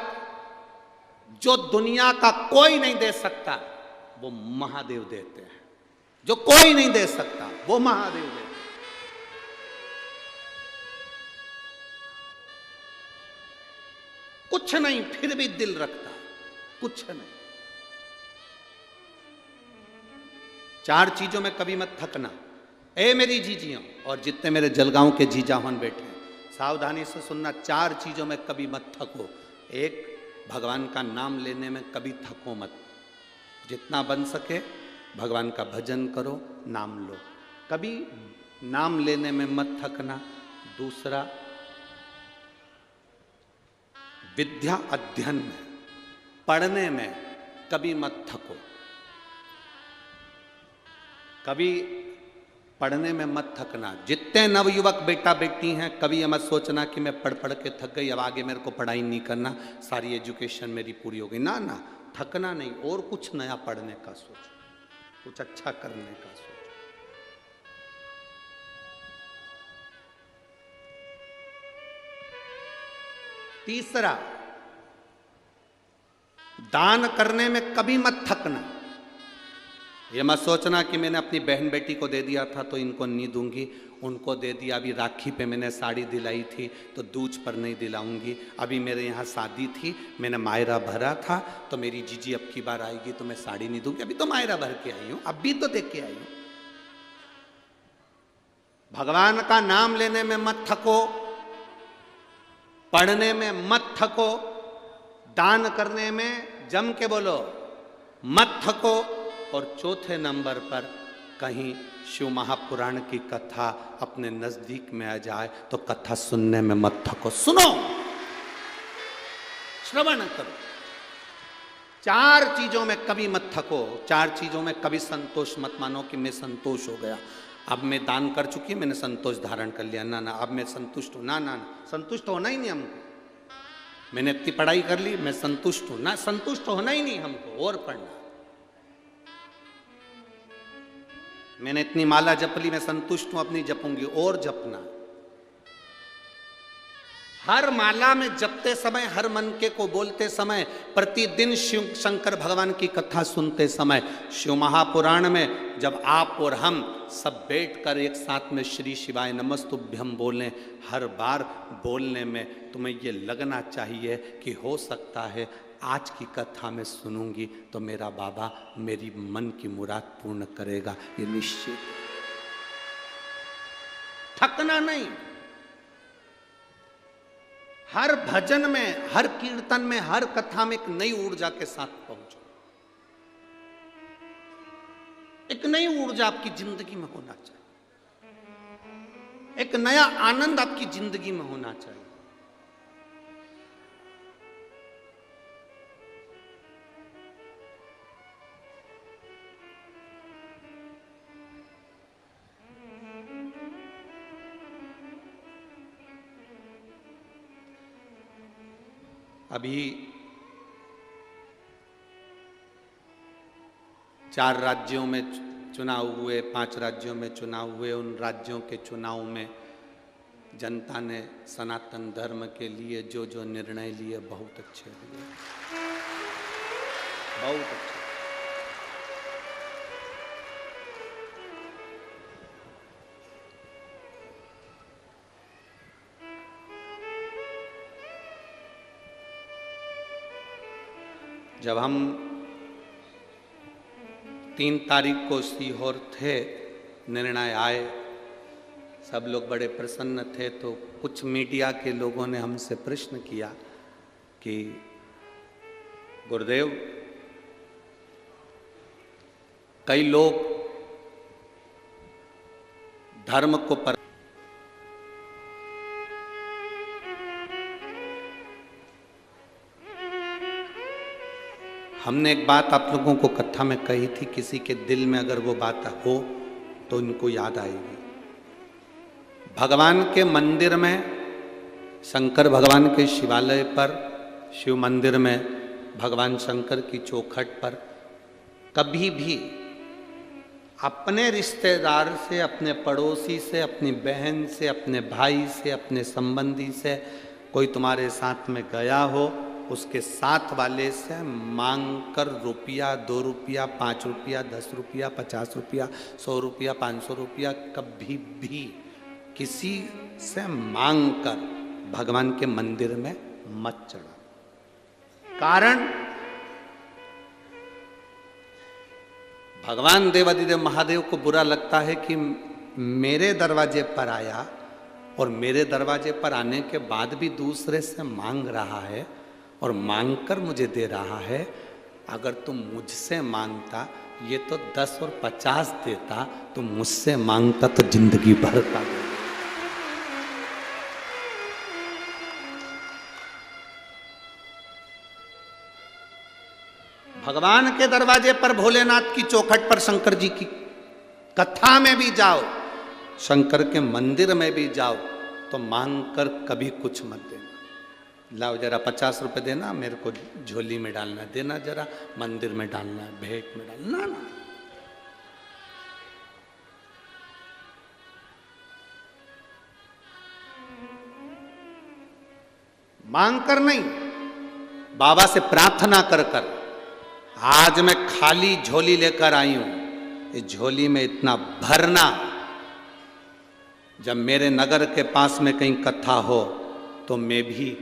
जो दुनिया का कोई नहीं दे सकता वो महादेव देते हैं। जो कोई नहीं दे सकता वो महादेव देते हैं। कुछ नहीं फिर भी दिल रखता, कुछ नहीं। 4 चीजों में कभी मत थकना। ए मेरी जीजियों और जितने मेरे जलगांव के जीजा होन बैठे हैं, सावधानी से सुनना। 4 चीजों में कभी मत थको। 1, भगवान का नाम लेने में कभी थको मत। जितना बन सके भगवान का भजन करो, नाम लो, कभी नाम लेने में मत थकना। दूसरा, विद्या अध्ययन में, पढ़ने में कभी मत थको। कभी पढ़ने में मत थकना। जितने नवयुवक बेटा बेटी हैं, कभी ये मत सोचना कि मैं पढ़ के थक गई, अब आगे मेरे को पढ़ाई नहीं करना, सारी एजुकेशन मेरी पूरी हो गई। ना ना, थकना नहीं, और कुछ नया पढ़ने का सोचो, कुछ अच्छा करने का सोचो। तीसरा, दान करने में कभी मत थकना। ये मत सोचना कि मैंने अपनी बहन बेटी को दे दिया था तो इनको नहीं दूंगी, उनको दे दिया। अभी राखी पे मैंने साड़ी दिलाई थी तो दूज पर नहीं दिलाऊंगी। अभी मेरे यहाँ शादी थी, मैंने मायरा भरा था तो मेरी जीजी अब की बार आएगी तो मैं साड़ी नहीं दूंगी। अभी तो मायरा भर के आई हूँ, अब भी तो देख के आई हूँ। भगवान का नाम लेने में मत थको, पढ़ने में मत थको, दान करने में जम के बोलो मत थको। और चौथे नंबर पर कहीं शिव महापुराण की कथा अपने नजदीक में आ जाए तो कथा सुनने में मत थको, सुनो, श्रवण करो। 4 चीजों में कभी मत थको। 4 चीजों में कभी संतोष मत मानो कि मैं संतोष हो गया, अब मैं दान कर चुकी, मैंने संतोष धारण कर लिया। ना ना, अब मैं संतुष्ट हूं। ना ना, संतुष्ट होना ही नहीं हमको। मैंने इतनी पढ़ाई कर ली, मैं संतुष्ट हूं। ना, संतुष्ट होना ही नहीं हमको, और पढ़ना। मैंने इतनी माला जप ली, मैं संतुष्ट हूं, अपनी जपूंगी, और जपना। हर माला में जपते समय, हर मन के को बोलते समय, प्रतिदिन शिव शंकर भगवान की कथा सुनते समय, शिव महापुराण में जब आप और हम सब बैठकर एक साथ में श्री शिवाय नमस्तुभ्यम बोलें, हर बार बोलने में तुम्हें ये लगना चाहिए कि हो सकता है आज की कथा में सुनूंगी तो मेरा बाबा मेरी मन की मुराद पूर्ण करेगा, ये निश्चित। थकना नहीं। हर भजन में, हर कीर्तन में, हर कथा में एक नई ऊर्जा के साथ पहुंचो। एक नई ऊर्जा आपकी जिंदगी में होना चाहिए, एक नया आनंद आपकी जिंदगी में होना चाहिए। अभी 4 राज्यों में चुनाव हुए, 5 राज्यों में चुनाव हुए। उन राज्यों के चुनाव में जनता ने सनातन धर्म के लिए जो जो निर्णय लिए बहुत अच्छे लिए, बहुत अच्छे। जब हम 3 तारीख को सीहोर थे, निर्णय आए, सब लोग बड़े प्रसन्न थे। तो कुछ मीडिया के लोगों ने हमसे प्रश्न किया कि गुरुदेव, कई लोग धर्म को पर हमने एक बात आप लोगों को कथा में कही थी, किसी के दिल में अगर वो बात हो तो इनको याद आएगी। भगवान के मंदिर में, शंकर भगवान के शिवालय पर, शिव मंदिर में, भगवान शंकर की चौखट पर कभी भी अपने रिश्तेदार से, अपने पड़ोसी से, अपनी बहन से, अपने भाई से, अपने संबंधी से कोई तुम्हारे साथ में गया हो, उसके साथ वाले से मांग कर रुपया, 2 रुपया, 5 रुपया, 10 रुपया, 50 रुपया, 100 रुपया, 500 रुपया कभी भी किसी से मांग कर भगवान के मंदिर में मत चढ़ा। कारण भगवान देवादिदेव महादेव को बुरा लगता है कि मेरे दरवाजे पर आया और मेरे दरवाजे पर आने के बाद भी दूसरे से मांग रहा है और मांगकर मुझे दे रहा है। अगर तुम मुझसे मांगता, ये तो 10 और 50 देता, तो मुझसे मांगता तो जिंदगी भर का। भगवान के दरवाजे पर, भोलेनाथ की चौखट पर, शंकर जी की कथा में भी जाओ, शंकर के मंदिर में भी जाओ, तो मांग कर कभी कुछ मत देना। लाओ जरा 50 रुपए देना, मेरे को झोली में डालना, देना जरा मंदिर में डालना, भेंट में डालना, ना। मांग कर नहीं, बाबा से प्रार्थना कर कर। आज मैं खाली झोली लेकर आई हूं, इस झोली में इतना भरना, जब मेरे नगर के पास में कहीं कथा हो तो मैं भी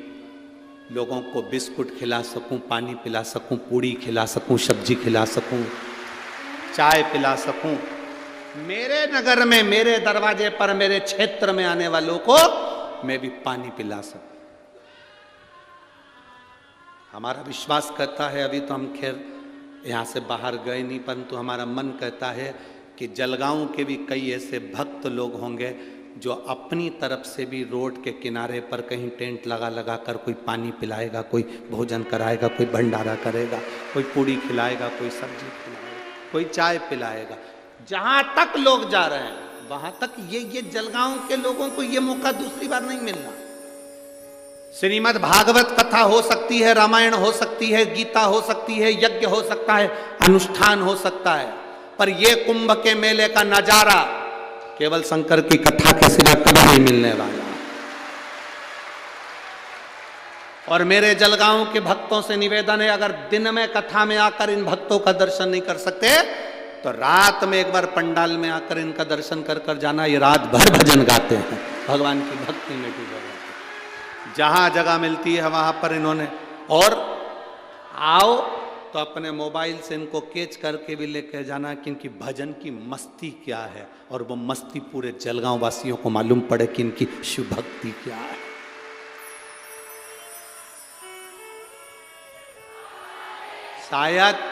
लोगों को बिस्कुट खिला सकूं, पानी पिला सकूं, पूड़ी खिला सकूं, सब्जी खिला सकूं, चाय पिला सकूं। मेरे नगर में, मेरे दरवाजे पर, मेरे क्षेत्र में आने वालों को मैं भी पानी पिला सकूं। हमारा विश्वास कहता है, अभी तो हम खैर यहाँ से बाहर गए नहीं, परंतु हमारा मन कहता है कि जलगांव के भी कई ऐसे भक्त लोग होंगे जो अपनी तरफ से भी रोड के किनारे पर कहीं टेंट लगा लगा कर कोई पानी पिलाएगा, कोई भोजन कराएगा, कोई भंडारा करेगा, कोई पूड़ी खिलाएगा, कोई सब्जी खिलाएगा, कोई चाय पिलाएगा। जहां तक लोग जा रहे हैं वहां तक ये जलगांव के लोगों को ये मौका दूसरी बार नहीं मिलना। श्रीमद् भागवत कथा हो सकती है, रामायण हो सकती है, गीता हो सकती है, यज्ञ हो सकता है, अनुष्ठान हो सकता है, पर ये कुंभ के मेले का नजारा केवल शंकर की कथा के सिवा कभी नहीं मिलने वाला। और मेरे जलगांव के भक्तों से निवेदन है, अगर दिन में कथा में आकर इन भक्तों का दर्शन नहीं कर सकते तो रात में एक बार पंडाल में आकर इनका दर्शन कर कर जाना। ये रात भर भजन गाते हैं, भगवान की भक्ति में डूबे रहते हैं। जहां जगह मिलती है वहां पर इन्होंने, और आओ तो अपने मोबाइल से इनको कैच करके भी लेकर जाना कि इनकी भजन की मस्ती क्या है, और वो मस्ती पूरे जलगांव वासियों को मालूम पड़े कि इनकी शिव भक्ति क्या है। शायद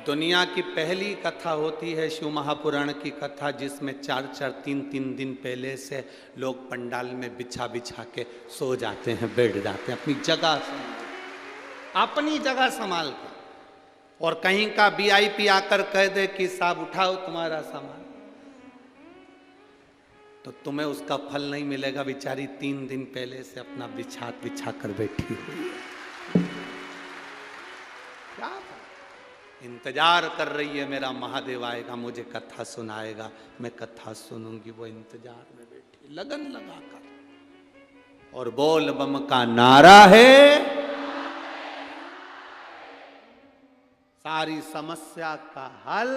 दुनिया की पहली कथा होती है शिव महापुराण की कथा, जिसमें 4-4, 3-3 दिन पहले से लोग पंडाल में बिछा बिछा के सो जाते हैं, बैठ जाते हैं अपनी जगह संभाल कर। और कहीं का वीआईपी आकर कह दे कि साहब उठाओ तुम्हारा सामान, तो तुम्हें उसका फल नहीं मिलेगा। बेचारी 3 दिन पहले से अपना बिछा कर बैठी हुई है, क्या इंतजार कर रही है, मेरा महादेव आएगा, मुझे कथा सुनाएगा, मैं कथा सुनूंगी। वो इंतजार में बैठी लगन लगाकर, और बोल बम का नारा है, सारी समस्या का हल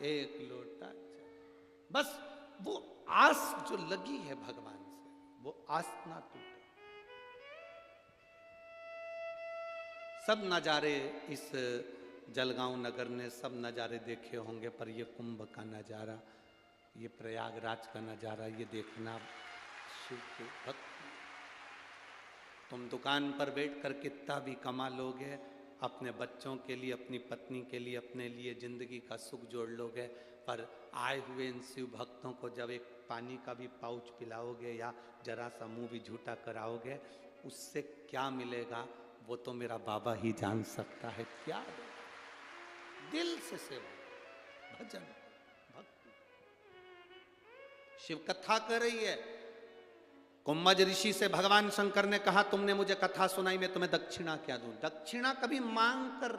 एक लोटा जल। बस वो आस जो लगी है भगवान से, वो आस ना टूटे। सब नज़ारे इस जलगांव नगर ने सब नज़ारे देखे होंगे, पर ये कुंभ का नज़ारा, ये प्रयागराज का नज़ारा, ये देखना शिव के भक्त। तुम दुकान पर बैठकर कितना भी कमा लोगे, अपने बच्चों के लिए, अपनी पत्नी के लिए, अपने लिए जिंदगी का सुख जोड़ लोगे, पर आए हुए इन शिव भक्तों को जब एक पानी का भी पाउच पिलाओगे या जरा सा मुंह भी झूठा कराओगे, उससे क्या मिलेगा वो तो मेरा बाबा ही जान सकता है। क्या दिल से सेवा, भजन, भक्ति। शिव कथा कर रही है। कुंभज ऋषि से भगवान शंकर ने कहा, तुमने मुझे कथा सुनाई, मैं तुम्हें दक्षिणा क्या दूं। दक्षिणा कभी मांग कर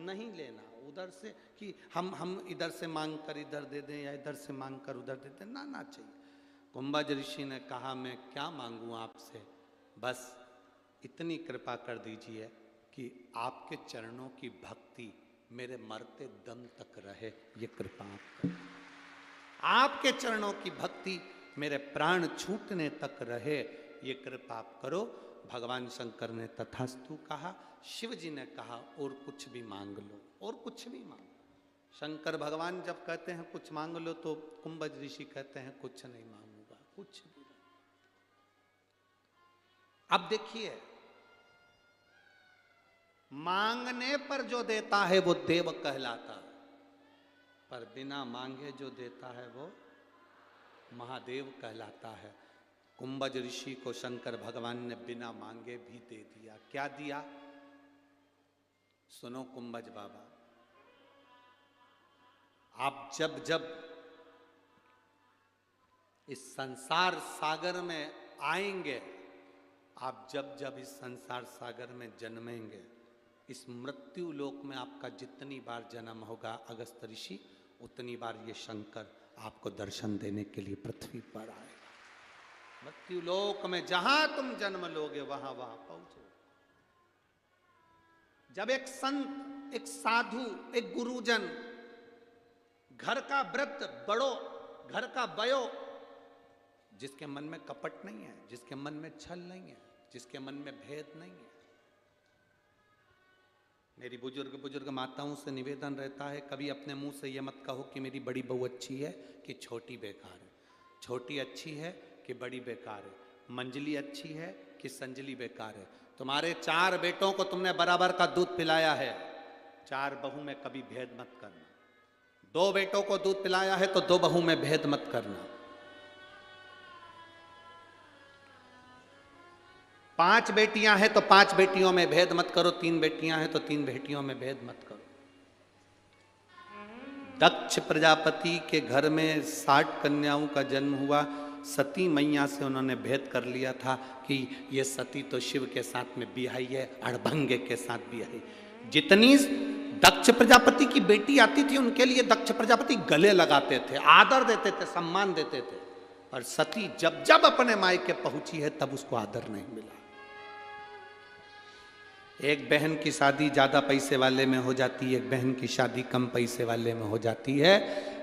नहीं लेना, उधर से कि हम इधर से मांग कर इधर दे दें या इधर से मांग कर उधर दे दें, ना चाहिए। कुंभज ऋषि ने कहा, मैं क्या मांगूं आपसे, बस इतनी कृपा कर दीजिए कि आपके चरणों की भक्ति मेरे मरते दम तक रहे, ये कृपा आप करें। आपके चरणों की भक्ति मेरे प्राण छूटने तक रहे, ये कृपा आप करो। भगवान शंकर ने तथास्तु कहा। शिव जी ने कहा, और कुछ भी मांग लो, और कुछ भी मांगो। शंकर भगवान जब कहते हैं कुछ मांग लो, तो कुंभज ऋषि कहते हैं कुछ नहीं मांगूंगा, कुछ भी नहीं। अब देखिए, मांगने पर जो देता है वो देव कहलाता है, पर बिना मांगे जो देता है वो महादेव कहलाता है। कुंभज ऋषि को शंकर भगवान ने बिना मांगे भी दे दिया। क्या दिया? सुनो कुंभज बाबा, आप जब जब इस संसार सागर में आएंगे, आप जब जब इस संसार सागर में जन्मेंगे, इस मृत्यु लोक में आपका जितनी बार जन्म होगा अगस्त ऋषि, उतनी बार ये शंकर आपको दर्शन देने के लिए पृथ्वी पर आएगा। मृत्यु लोक में जहां तुम जन्म लोगे वहां पहुंचो। जब एक संत, एक साधु, एक गुरुजन, घर का वृद्ध, बड़ो, घर का बयो, जिसके मन में कपट नहीं है, जिसके मन में छल नहीं है, जिसके मन में भेद नहीं है। मेरी बुजुर्ग माताओं से निवेदन रहता है, कभी अपने मुंह से ये मत कहो कि मेरी बड़ी बहू अच्छी है कि छोटी बेकार है, छोटी अच्छी है कि बड़ी बेकार है, मंजली अच्छी है कि संजली बेकार है। तुम्हारे 4 बेटों को तुमने बराबर का दूध पिलाया है, 4 बहू में कभी भेद मत करना। 2 बेटों को दूध पिलाया है तो 2 बहू में भेद मत करना। 5 बेटियां हैं तो 5 बेटियों में भेद मत करो, 3 बेटियां हैं तो 3 बेटियों में भेद मत करो। दक्ष प्रजापति के घर में 60 कन्याओं का जन्म हुआ। सती मैया से उन्होंने भेद कर लिया था कि ये सती तो शिव के साथ में बिहाई है, अड़भंगे के साथ बिहाई। जितनी दक्ष प्रजापति की बेटी आती थी, उनके लिए दक्ष प्रजापति गले लगाते थे, आदर देते थे, सम्मान देते थे। और सती जब जब अपने मायके पहुंची है तब उसको आदर नहीं मिला। एक बहन की शादी ज्यादा पैसे वाले में हो जाती है, एक बहन की शादी कम पैसे वाले में हो जाती है।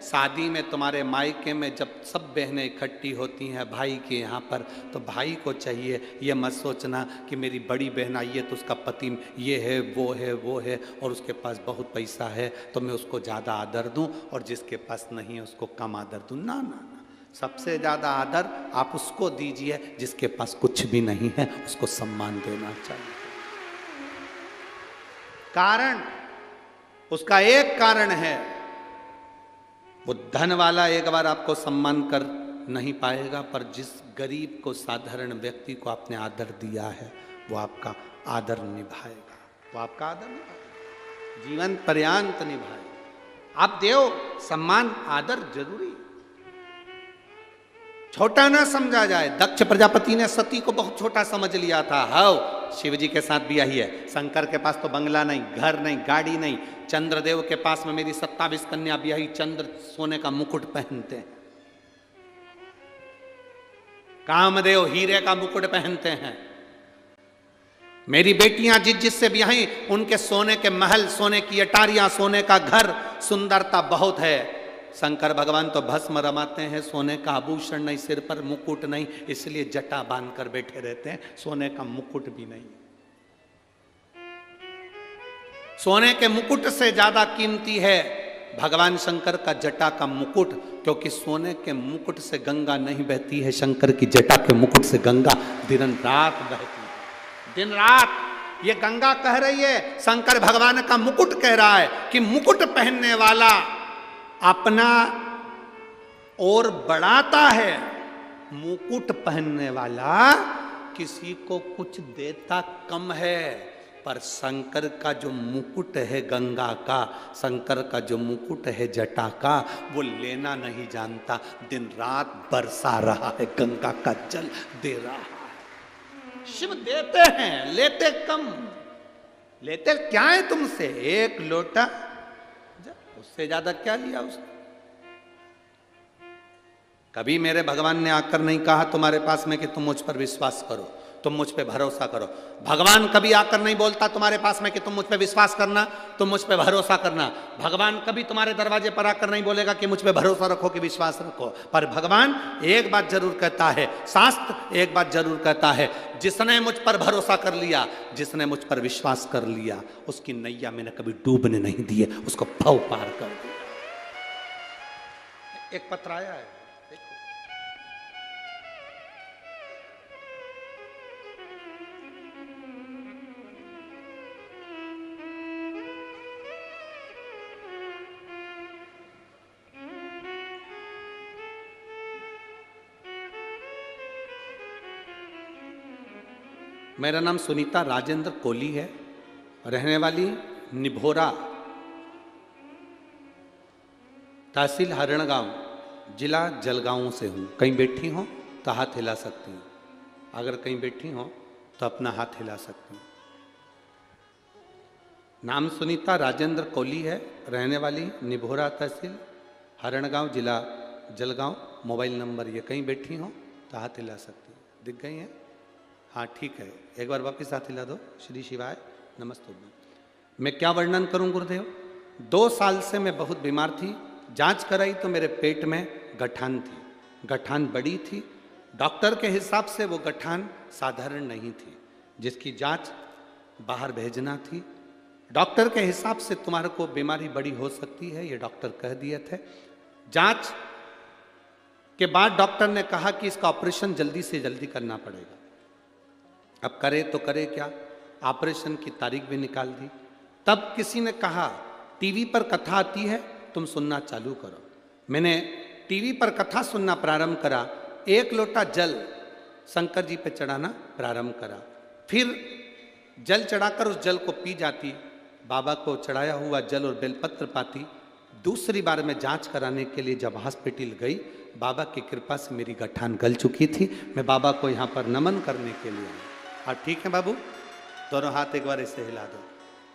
शादी में तुम्हारे मायके में जब सब बहनें इकट्ठी होती हैं भाई के यहाँ पर, तो भाई को चाहिए ये मत सोचना कि मेरी बड़ी बहन आई है तो उसका पति ये है वो है और उसके पास बहुत पैसा है तो मैं उसको ज़्यादा आदर दूं, और जिसके पास नहीं है उसको कम आदर दूं। ना ना ना, सबसे ज़्यादा आदर आप उसको दीजिए जिसके पास कुछ भी नहीं है, उसको सम्मान देना चाहिए। कारण, उसका एक कारण है, वो धन वाला एक बार आपको सम्मान कर नहीं पाएगा, पर जिस गरीब को, साधारण व्यक्ति को आपने आदर दिया है वो आपका आदर निभाएगा, वो आपका आदर निभाएगा, जीवन पर्यंत निभाएगा। आप देव सम्मान आदर जरूरी, छोटा ना समझा जाए। दक्ष प्रजापति ने सती को बहुत छोटा समझ लिया था। हाँ, शिव जी के साथ भी यही है, शंकर के पास तो बंगला नहीं, घर नहीं, गाड़ी नहीं, चंद्रदेव के पास में मेरी 27 कन्या भी, यही चंद्र सोने का मुकुट पहनते हैं, कामदेव हीरे का मुकुट पहनते हैं, मेरी बेटियां जिससे भी आई उनके सोने के महल, सोने की अटारियां, सोने का घर, सुंदरता बहुत है। शंकर भगवान तो भस्म रमाते हैं, सोने का आभूषण नहीं, सिर पर मुकुट नहीं, इसलिए जटा बांध कर बैठे रहते हैं, सोने का मुकुट भी नहीं। सोने के मुकुट से ज्यादा कीमती है भगवान शंकर का जटा का मुकुट, क्योंकि सोने के मुकुट से गंगा नहीं बहती है, शंकर की जटा के मुकुट से गंगा दिन रात बहती है। दिन रात ये गंगा कह रही है, शंकर भगवान का मुकुट कह रहा है कि मुकुट पहनने वाला अपना और बढ़ाता है, मुकुट पहनने वाला किसी को कुछ देता कम है। पर शंकर का जो मुकुट है गंगा का, शंकर का जो मुकुट है जटा का, वो लेना नहीं जानता, दिन रात बरसा रहा है, गंगा का जल दे रहा है। शिव देते हैं, लेते कम, लेते क्या है तुमसे, एक लोटा, उससे ज्यादा क्या लिया उसने। कभी मेरे भगवान ने आकर नहीं कहा तुम्हारे पास में कि तुम मुझ पर विश्वास करो, तुम मुझ पे भरोसा करो। भगवान कभी आकर नहीं बोलता तुम्हारे पास में कि तुम मुझ पे विश्वास करना, तुम मुझ पे भरोसा करना। भगवान कभी तुम्हारे दरवाजे पर आकर नहीं बोलेगा कि मुझ पे भरोसा रखो, कि विश्वास रखो। पर भगवान एक बात जरूर कहता है, शास्त्र एक बात जरूर कहता है, जिसने मुझ पर भरोसा कर लिया, जिसने मुझ पर विश्वास कर लिया, उसकी नैया मैंने कभी डूबने नहीं दी है, उसको भव पार कर दिया। एक पत्र आया है, मेरा नाम सुनीता राजेंद्र कोली है, रहने वाली निभोरा, तहसील हरणगांव, जिला जलगांव से हूँ। कहीं बैठी हो तो हाथ हिला सकती हूँ, अगर कहीं बैठी हो तो अपना हाथ हिला सकती हूँ। नाम सुनीता राजेंद्र कोली है, रहने वाली निभोरा, तहसील हरणगांव, जिला जलगांव। मोबाइल नंबर ये, कहीं बैठी हो तो हाथ हिला सकती हूँ। दिख गई है? हाँ ठीक है, एक बार वापस हाथ हिला दो। श्री शिवाय नमस्ते। मैं क्या वर्णन करूं गुरुदेव। 2 साल से मैं बहुत बीमार थी, जांच कराई तो मेरे पेट में गठान थी, गठान बड़ी थी। डॉक्टर के हिसाब से वो गठान साधारण नहीं थी, जिसकी जांच बाहर भेजना थी। डॉक्टर के हिसाब से तुम्हारे को बीमारी बड़ी हो सकती है, ये डॉक्टर कह दिए थे। जांच के बाद डॉक्टर ने कहा कि इसका ऑपरेशन जल्दी से जल्दी करना पड़ेगा। अब करे तो करे क्या, ऑपरेशन की तारीख भी निकाल दी। तब किसी ने कहा टीवी पर कथा आती है, तुम सुनना चालू करो। मैंने टीवी पर कथा सुनना प्रारंभ करा, 1 लोटा जल शंकर जी पे चढ़ाना प्रारंभ करा। फिर जल चढ़ाकर उस जल को पी जाती, बाबा को चढ़ाया हुआ जल और बेलपत्र पाती। दूसरी बार मैं जांच कराने के लिए जब हॉस्पिटल गई, बाबा की कृपा से मेरी गठान गल चुकी थी। मैं बाबा को यहाँ पर नमन करने के लिए आया। हाँ ठीक है बाबू, दोनों हाथ एक बार ऐसे हिला दो।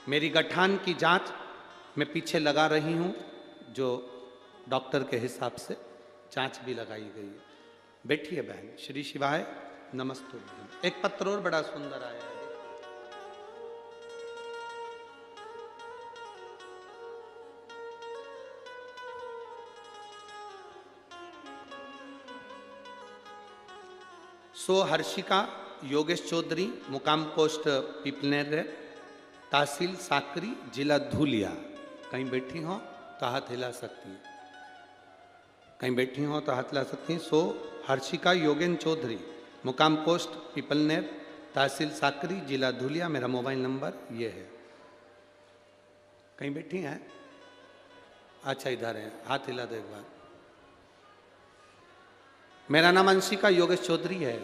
मेरी गठान की जांच मैं पीछे लगा रही हूँ, जो डॉक्टर के हिसाब से जांच भी लगाई गई है। बैठिए बहन। श्री शिवाय नमस्तुभ्यम। एक पत्र और बड़ा सुंदर आया है। सो हर्षिका योगेश चौधरी, मुकाम पोस्ट पीपलनेर, तहसील साकरी, जिला धुलिया। कहीं बैठी हो तो हाथ हिला सकती है, कहीं बैठी हो तो हाथ हिला सकती हैं। सो हर्षिका योगेन चौधरी, मुकाम पोस्ट पीपलनेर, तहसील साकरी, जिला धुलिया। मेरा मोबाइल नंबर ये है। कहीं बैठी हैं? अच्छा इधर है, हाथ हिला दो एक बार। मेरा नाम अंशिका योगेश चौधरी है।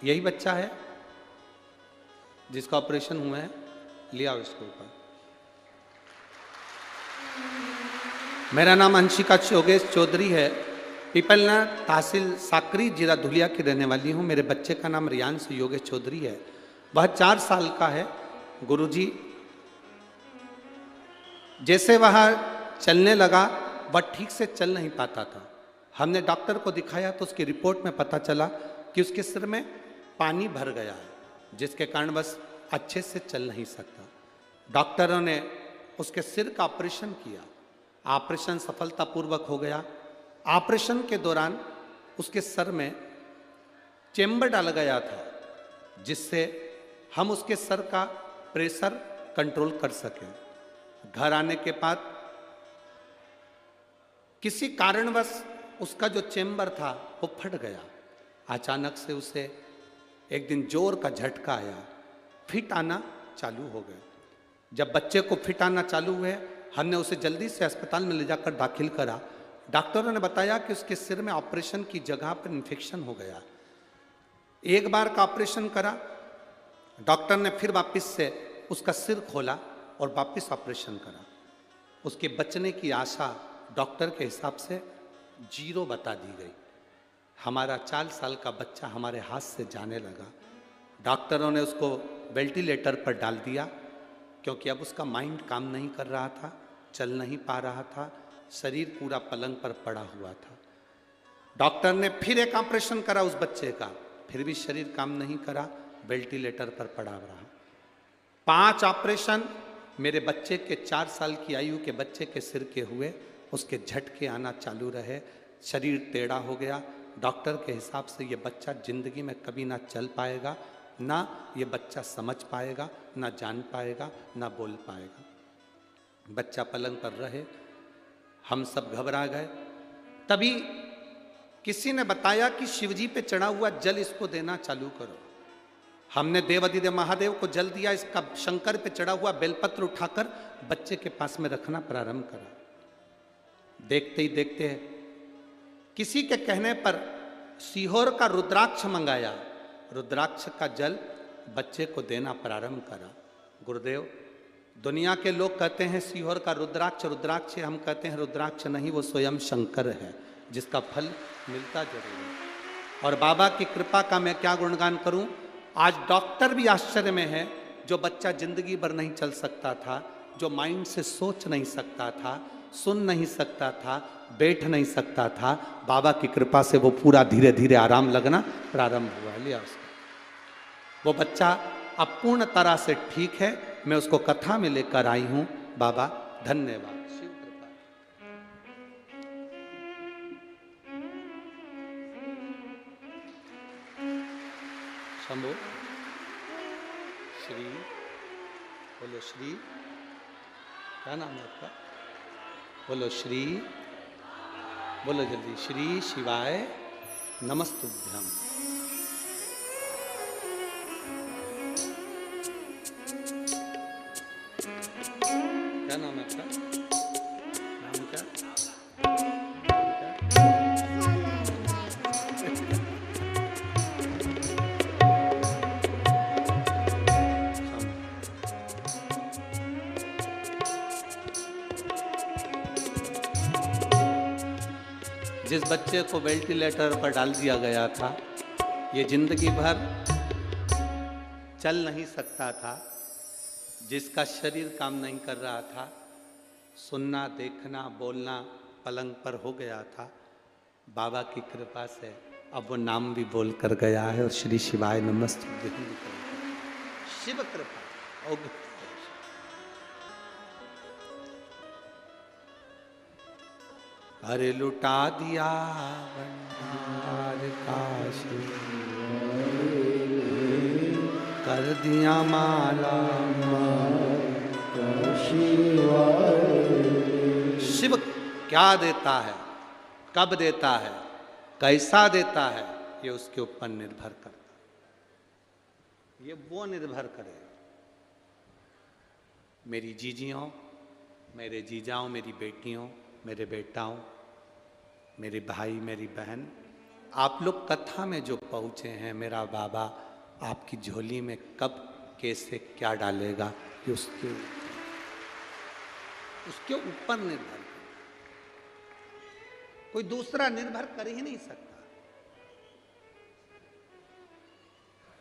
यही बच्चा है जिसका ऑपरेशन हुआ है, लिया इसको ऊपर। मेरा नाम अंशिका योगेश चौधरी है, पीपलनेर, तहसील साकरी, जिला धुलिया की रहने वाली हूँ। मेरे बच्चे का नाम रियांश योगेश चौधरी है। वह 4 साल का है। गुरुजी, जैसे वह चलने लगा, वह ठीक से चल नहीं पाता था। हमने डॉक्टर को दिखाया तो उसकी रिपोर्ट में पता चला कि उसके सिर में पानी भर गया है, जिसके कारण बस अच्छे से चल नहीं सकता। डॉक्टरों ने उसके सिर का ऑपरेशन किया। ऑपरेशन सफलतापूर्वक हो गया। ऑपरेशन के दौरान उसके सर में चेम्बर डाला गया था, जिससे हम उसके सर का प्रेशर कंट्रोल कर सकें। घर आने के बाद किसी कारणवश उसका जो चेम्बर था वो फट गया। अचानक से उसे एक दिन जोर का झटका आया, फिट आना चालू हो गया। जब बच्चे को फिट आना चालू हुए, हमने उसे जल्दी से अस्पताल में ले जाकर दाखिल करा। डॉक्टरों ने बताया कि उसके सिर में ऑपरेशन की जगह पर इन्फेक्शन हो गया। एक बार का ऑपरेशन करा, डॉक्टर ने फिर वापस से उसका सिर खोला और वापस ऑपरेशन करा। उसके बचने की आशा डॉक्टर के हिसाब से 0 बता दी गई। हमारा 4 साल का बच्चा हमारे हाथ से जाने लगा। डॉक्टरों ने उसको वेंटिलेटर पर डाल दिया, क्योंकि अब उसका माइंड काम नहीं कर रहा था, चल नहीं पा रहा था, शरीर पूरा पलंग पर पड़ा हुआ था। डॉक्टर ने फिर एक ऑपरेशन करा उस बच्चे का, फिर भी शरीर काम नहीं करा, वेंटिलेटर पर पड़ा रहा। 5 ऑपरेशन मेरे बच्चे के 4 साल की आयु के बच्चे के सिर के हुए। उसके झटके आना चालू रहे, शरीर टेढ़ा हो गया। डॉक्टर के हिसाब से ये बच्चा जिंदगी में कभी ना चल पाएगा, ना ये बच्चा समझ पाएगा, ना जान पाएगा, ना बोल पाएगा। बच्चा पलंग पर रहे। हम सब घबरा गए। तभी किसी ने बताया कि शिवजी पे चढ़ा हुआ जल इसको देना चालू करो। हमने देवाधिदेव महादेव को जल दिया। इसका शंकर पे चढ़ा हुआ बेलपत्र उठाकर बच्चे के पास में रखना प्रारंभ करा। देखते ही देखते किसी के कहने पर सीहोर का रुद्राक्ष मंगाया। रुद्राक्ष का जल बच्चे को देना प्रारंभ करा। गुरुदेव, दुनिया के लोग कहते हैं सीहोर का रुद्राक्ष रुद्राक्ष, हम कहते हैं रुद्राक्ष नहीं, वो स्वयं शंकर है, जिसका फल मिलता जरूर है। और बाबा की कृपा का मैं क्या गुणगान करूं। आज डॉक्टर भी आश्चर्य में है। जो बच्चा जिंदगी भर नहीं चल सकता था, जो माइंड से सोच नहीं सकता था, सुन नहीं सकता था, बैठ नहीं सकता था, बाबा की कृपा से वो पूरा धीरे धीरे आराम लगना प्रारंभ हुआ। लिया उसको। वो बच्चा अब पूर्ण तरह से ठीक है। मैं उसको कथा में लेकर आई हूं। बाबा धन्यवाद। शिव कृपा। शंभो श्री, बोलो श्री, क्या नाम है आपका? बोलो श्री, बोलो जल्दी, श्री शिवाय नमस्तुभ्यम। क्या नाम है आपका? नाम क्या? जिस बच्चे को वेंटिलेटर पर डाल दिया गया था, ये जिंदगी भर चल नहीं सकता था, जिसका शरीर काम नहीं कर रहा था, सुनना, देखना, बोलना पलंग पर हो गया था। बाबा की कृपा से अब वो नाम भी बोल कर गया है और श्री शिवाय नमस्तुभ्यं भी बोल कर। शिव कृपा और अरे लुटा दिया भंडार काशी, कर दिया माला शिव क्या देता है, कब देता है, कैसा देता है, ये उसके ऊपर निर्भर करता है। ये वो निर्भर करे। मेरी जीजियों, मेरे जीजाओं, मेरी बेटियों, मेरे बेटाओं, मेरे भाई, मेरी बहन, आप लोग कथा में जो पहुंचे हैं, मेरा बाबा आपकी झोली में कब कैसे क्या डालेगा, ये उसके ऊपर निर्भर। कोई दूसरा निर्भर कर ही नहीं सकता।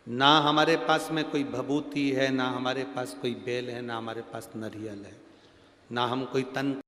ना हमारे पास में कोई भभूति है, ना हमारे पास कोई बेल है, ना हमारे पास नरियल है, ना हम कोई तन